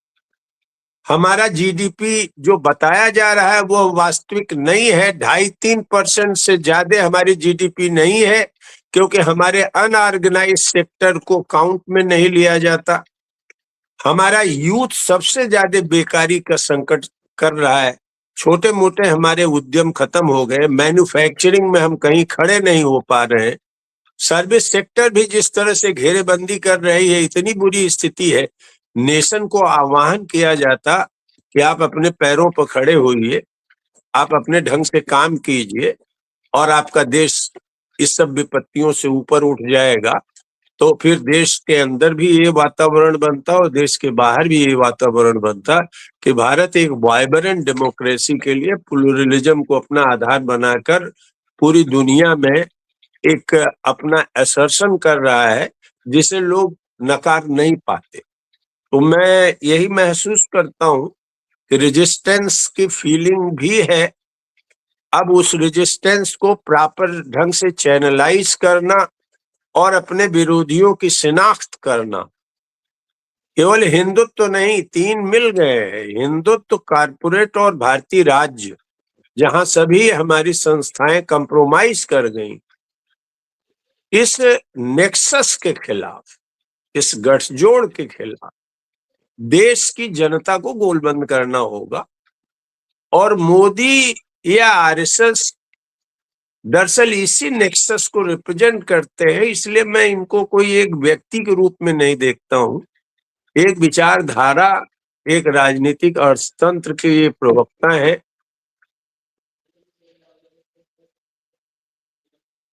हमारा जीडीपी जो बताया जा रहा है वो वास्तविक नहीं है। 2.5-3% से ज्यादा हमारी जीडीपी नहीं है, क्योंकि हमारे अनऑर्गेनाइज सेक्टर को काउंट में नहीं लिया जाता। हमारा यूथ सबसे ज्यादा बेकारी का संकट कर रहा है। छोटे मोटे हमारे उद्यम खत्म हो गए, मैन्युफैक्चरिंग में हम कहीं खड़े नहीं हो पा रहे हैं। सर्विस सेक्टर भी जिस तरह से घेरेबंदी कर रही है, इतनी बुरी स्थिति है। नेशन को आह्वान किया जाता कि आप अपने पैरों पर खड़े होइए, आप अपने ढंग से काम कीजिए और आपका देश इस सब विपत्तियों से ऊपर उठ जाएगा। तो फिर देश के अंदर भी ये वातावरण बनता और देश के बाहर भी ये वातावरण बनता कि भारत एक वाइब्रेंट डेमोक्रेसी के लिए प्लूरलिज्म को अपना आधार बनाकर पूरी दुनिया में एक अपना असर्शन कर रहा है, जिसे लोग नकार नहीं पाते। तो मैं यही महसूस करता हूं कि रेजिस्टेंस की फीलिंग भी है। अब उस रेजिस्टेंस को प्रॉपर ढंग से चैनलाइज करना और अपने विरोधियों की शिनाख्त करना। केवल हिंदुत्व नहीं, 3 मिल गए हैं, हिंदुत्व, कारपोरेट और भारतीय राज्य, जहां सभी हमारी संस्थाएं कंप्रोमाइज कर गई। इस नेक्सस के खिलाफ, इस गठजोड़ के खिलाफ देश की जनता को गोलबंद करना होगा। और मोदी या आरएसएस दरअसल इसी नेक्सस को रिप्रेजेंट करते हैं, इसलिए मैं इनको कोई एक व्यक्ति के रूप में नहीं देखता हूं। एक विचारधारा, एक राजनीतिक अर्थतंत्र के ये प्रवक्ता है।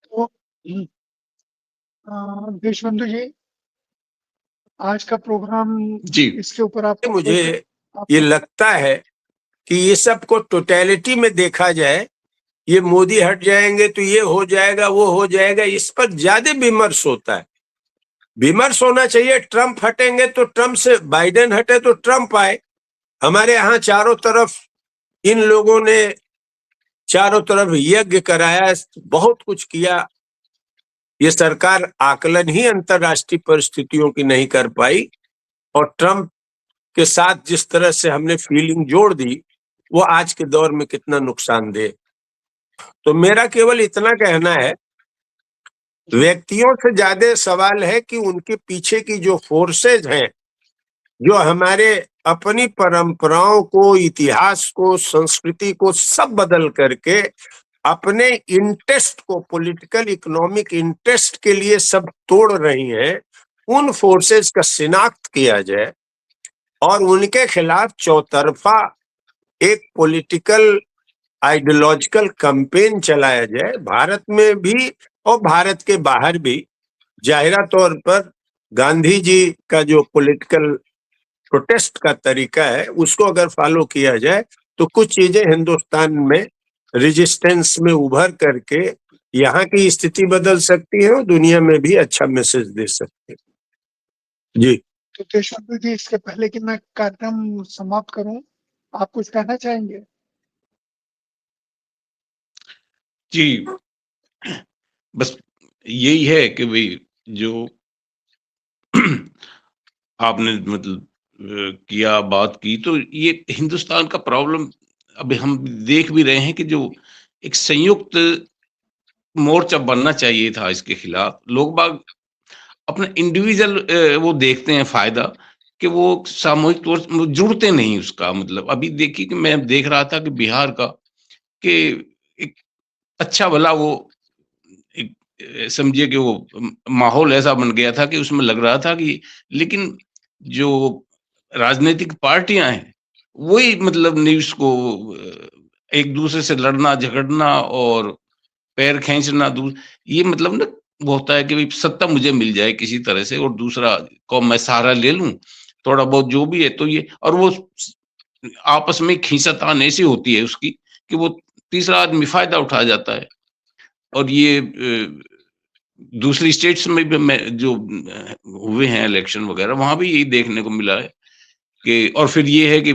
तो देशबंधु जी, आज का प्रोग्राम जी इसके ऊपर आप मुझे ये लगता है कि ये सब को टोटलिटी में देखा जाए, ये मोदी हट जाएंगे तो ये हो जाएगा, वो हो जाएगा, इस पर ज्यादा विमर्श होता है। विमर्श होना चाहिए ट्रंप हटेंगे तो ट्रंप से, बाइडेन हटे तो ट्रंप आए। हमारे यहाँ चारों तरफ इन लोगों ने चारों तरफ यज्ञ कराया, बहुत कुछ किया। ये सरकार आकलन ही अंतरराष्ट्रीय परिस्थितियों की नहीं कर पाई और ट्रंप के साथ जिस तरह से हमने फीलिंग जोड़ दी, वो आज के दौर में कितना नुकसानदेह। तो मेरा केवल इतना कहना है, व्यक्तियों से ज्यादा सवाल है कि उनके पीछे की जो फोर्सेज हैं, जो हमारे अपनी परंपराओं को, इतिहास को, संस्कृति को सब बदल करके अपने इंटरेस्ट को, पॉलिटिकल इकोनॉमिक इंटरेस्ट के लिए सब तोड़ रही हैं, उन फोर्सेस का शिनाख्त किया जाए और उनके खिलाफ चौतरफा एक पॉलिटिकल आइडियोलॉजिकल कैंपेन चलाया जाए, भारत में भी और भारत के बाहर भी। जाहिरा तौर पर गांधी जी का जो पॉलिटिकल प्रोटेस्ट का तरीका है, उसको अगर फॉलो किया जाए तो कुछ चीजें हिंदुस्तान में रेजिस्टेंस में उभर करके यहाँ की स्थिति बदल सकती है और दुनिया में भी अच्छा मैसेज दे सकते हैं। जी। तो देशबंधु जी, इसके पहले कि मैं कार्यक्रम समाप्त करूं, आप कुछ कहना चाहेंगे? जी, बस यही है कि भाई जो आपने मतलब किया, बात की, तो ये हिंदुस्तान का प्रॉब्लम अभी हम देख भी रहे हैं कि जो एक संयुक्त मोर्चा बनना चाहिए था इसके खिलाफ। लोग बाग अपना इंडिविजुअल वो देखते हैं फायदा, कि वो सामूहिक तौर से जुड़ते नहीं। उसका मतलब अभी देखिए कि मैं देख रहा था कि बिहार का कि एक अच्छा भला वो एक समझिए कि वो माहौल ऐसा बन गया था कि उसमें लग रहा था कि, लेकिन जो राजनीतिक पार्टियां हैं वही मतलब न्यूज़ को एक दूसरे से लड़ना झगड़ना और पैर खींचना दूर, ये मतलब ना वो होता है कि भाई सत्ता मुझे मिल जाए किसी तरह से और दूसरा को मैं सहारा ले लूं थोड़ा बहुत जो भी है। तो ये और वो आपस में खींचातान ऐसी होती है उसकी कि वो तीसरा आदमी फायदा उठा जाता है। और ये दूसरी स्टेट्स में भी जो हुए हैं इलेक्शन वगैरह, वहां भी यही देखने को मिला है कि, और फिर ये है कि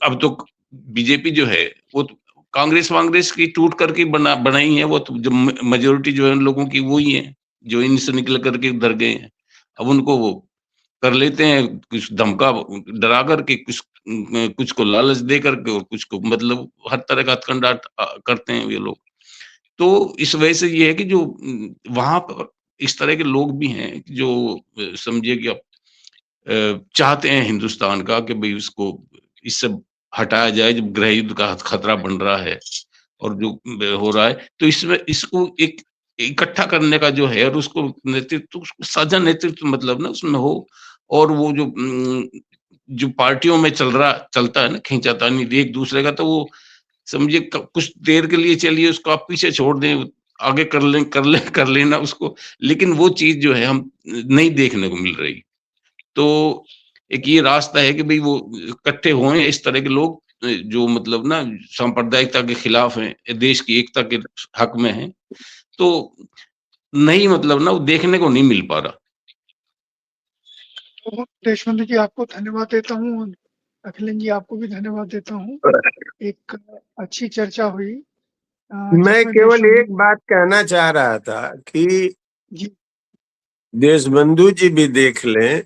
अब तो बीजेपी जो है वो तो कांग्रेस की टूट करके बनाई है, वो तो जो मेजोरिटी जो है उन लोगों की वो ही है जो इनसे निकल करके उधर गए हैं। अब उनको वो कर लेते हैं, कुछ धमका डरा करके, कुछ को लालच दे करके, और कुछ को मतलब हर तरह का हथकंडा करते हैं ये लोग। तो इस वजह से ये है कि जो वहां पर इस तरह के लोग भी हैं जो समझिए कि चाहते हैं हिंदुस्तान का कि भाई उसको इससे हटाया जाए, जब गृह युद्ध का खतरा बन रहा है और जो हो रहा है, तो इसमें इसको एक इकट्ठा करने का जो है, और उसको नेतृत्व, उसको साझा नेतृत्व मतलब ना उसमें हो, और वो जो पार्टियों में चलता है ना खींचातानी एक दूसरे का, तो वो समझिए कुछ देर के लिए चलिए उसको आप पीछे छोड़ दें, आगे कर लेना उसको, लेकिन वो चीज जो है हम नहीं देखने को मिल रही। तो एक ये रास्ता है कि भाई वो इकट्ठे हुए इस तरह के लोग जो मतलब ना सांप्रदायिकता के खिलाफ हैं, देश की एकता के हक में हैं, तो नहीं मतलब ना वो देखने को नहीं मिल पा रहा। तो देशबंधु जी आपको धन्यवाद देता हूँ, अखिलेश जी आपको भी धन्यवाद देता हूँ। एक अच्छी चर्चा हुई मैं जिसमें केवल देशबंधु एक बात कहना चाह रहा था कि जी देशबंधु जी भी देख लें,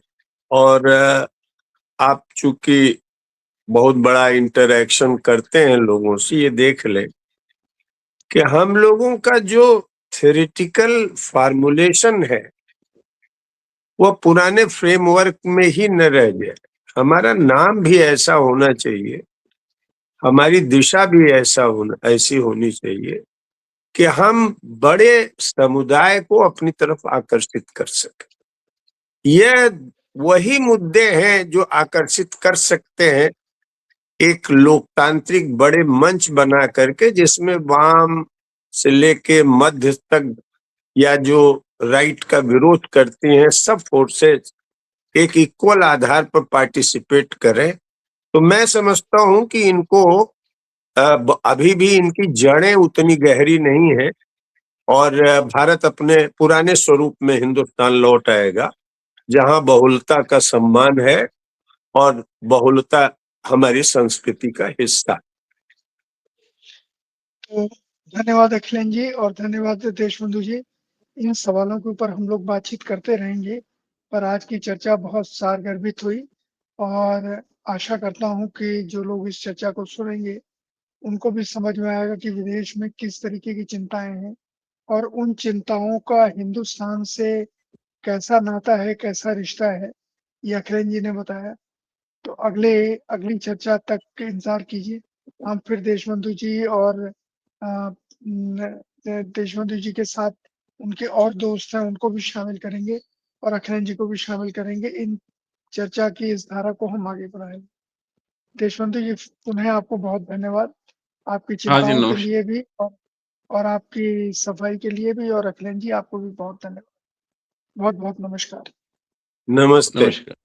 और आप चूंकि बहुत बड़ा इंटरेक्शन करते हैं लोगों से, ये देख लें कि हम लोगों का जो थ्योरेटिकल फार्मूलेशन है वो पुराने फ्रेमवर्क में ही न रह जाए। हमारा नाम भी ऐसा होना चाहिए, हमारी दिशा भी ऐसी होनी चाहिए कि हम बड़े समुदाय को अपनी तरफ आकर्षित कर सकें। यह वही मुद्दे हैं जो आकर्षित कर सकते हैं एक लोकतांत्रिक बड़े मंच बना करके, जिसमें वाम से लेके मध्य तक या जो राइट का विरोध करती हैं सब फोर्सेस एक इक्वल आधार पर पार्टिसिपेट करें। तो मैं समझता हूं कि इनको अभी भी इनकी जड़ें उतनी गहरी नहीं है, और भारत अपने पुराने स्वरूप में हिंदुस्तान लौट आएगा जहां बहुलता का सम्मान है और बहुलता हमारी संस्कृति का हिस्सा। तो धन्यवाद अखिलेश जी और धन्यवाद देशबंधु जी। इन सवालों के ऊपर हम लोग बातचीत करते रहेंगे, पर आज की चर्चा बहुत सारगर्भित हुई और आशा करता हूं कि जो लोग इस चर्चा को सुनेंगे उनको भी समझ में आएगा कि विदेश में किस तरीके की चिंताएं हैं और उन चिंताओं का हिंदुस्तान से कैसा नाता है, कैसा रिश्ता है, ये अखिलेश जी ने बताया। तो अगली चर्चा तक इंतजार कीजिए। हम फिर देशबंधु जी और देशबंधु जी के साथ उनके और दोस्त हैं उनको भी शामिल करेंगे और अखिलेश जी को भी शामिल करेंगे। इन चर्चा की इस धारा को हम आगे बढ़ाएंगे। देशबंधु जी पुनः आपको बहुत धन्यवाद, आपकी हाँ जी, चिंताओं के नमस्कार। लिए भी और आपकी सफाई के लिए भी, और अखिलेश जी आपको भी बहुत धन्यवाद। बहुत बहुत नमस्कार। नमस्ते। नमस्कार।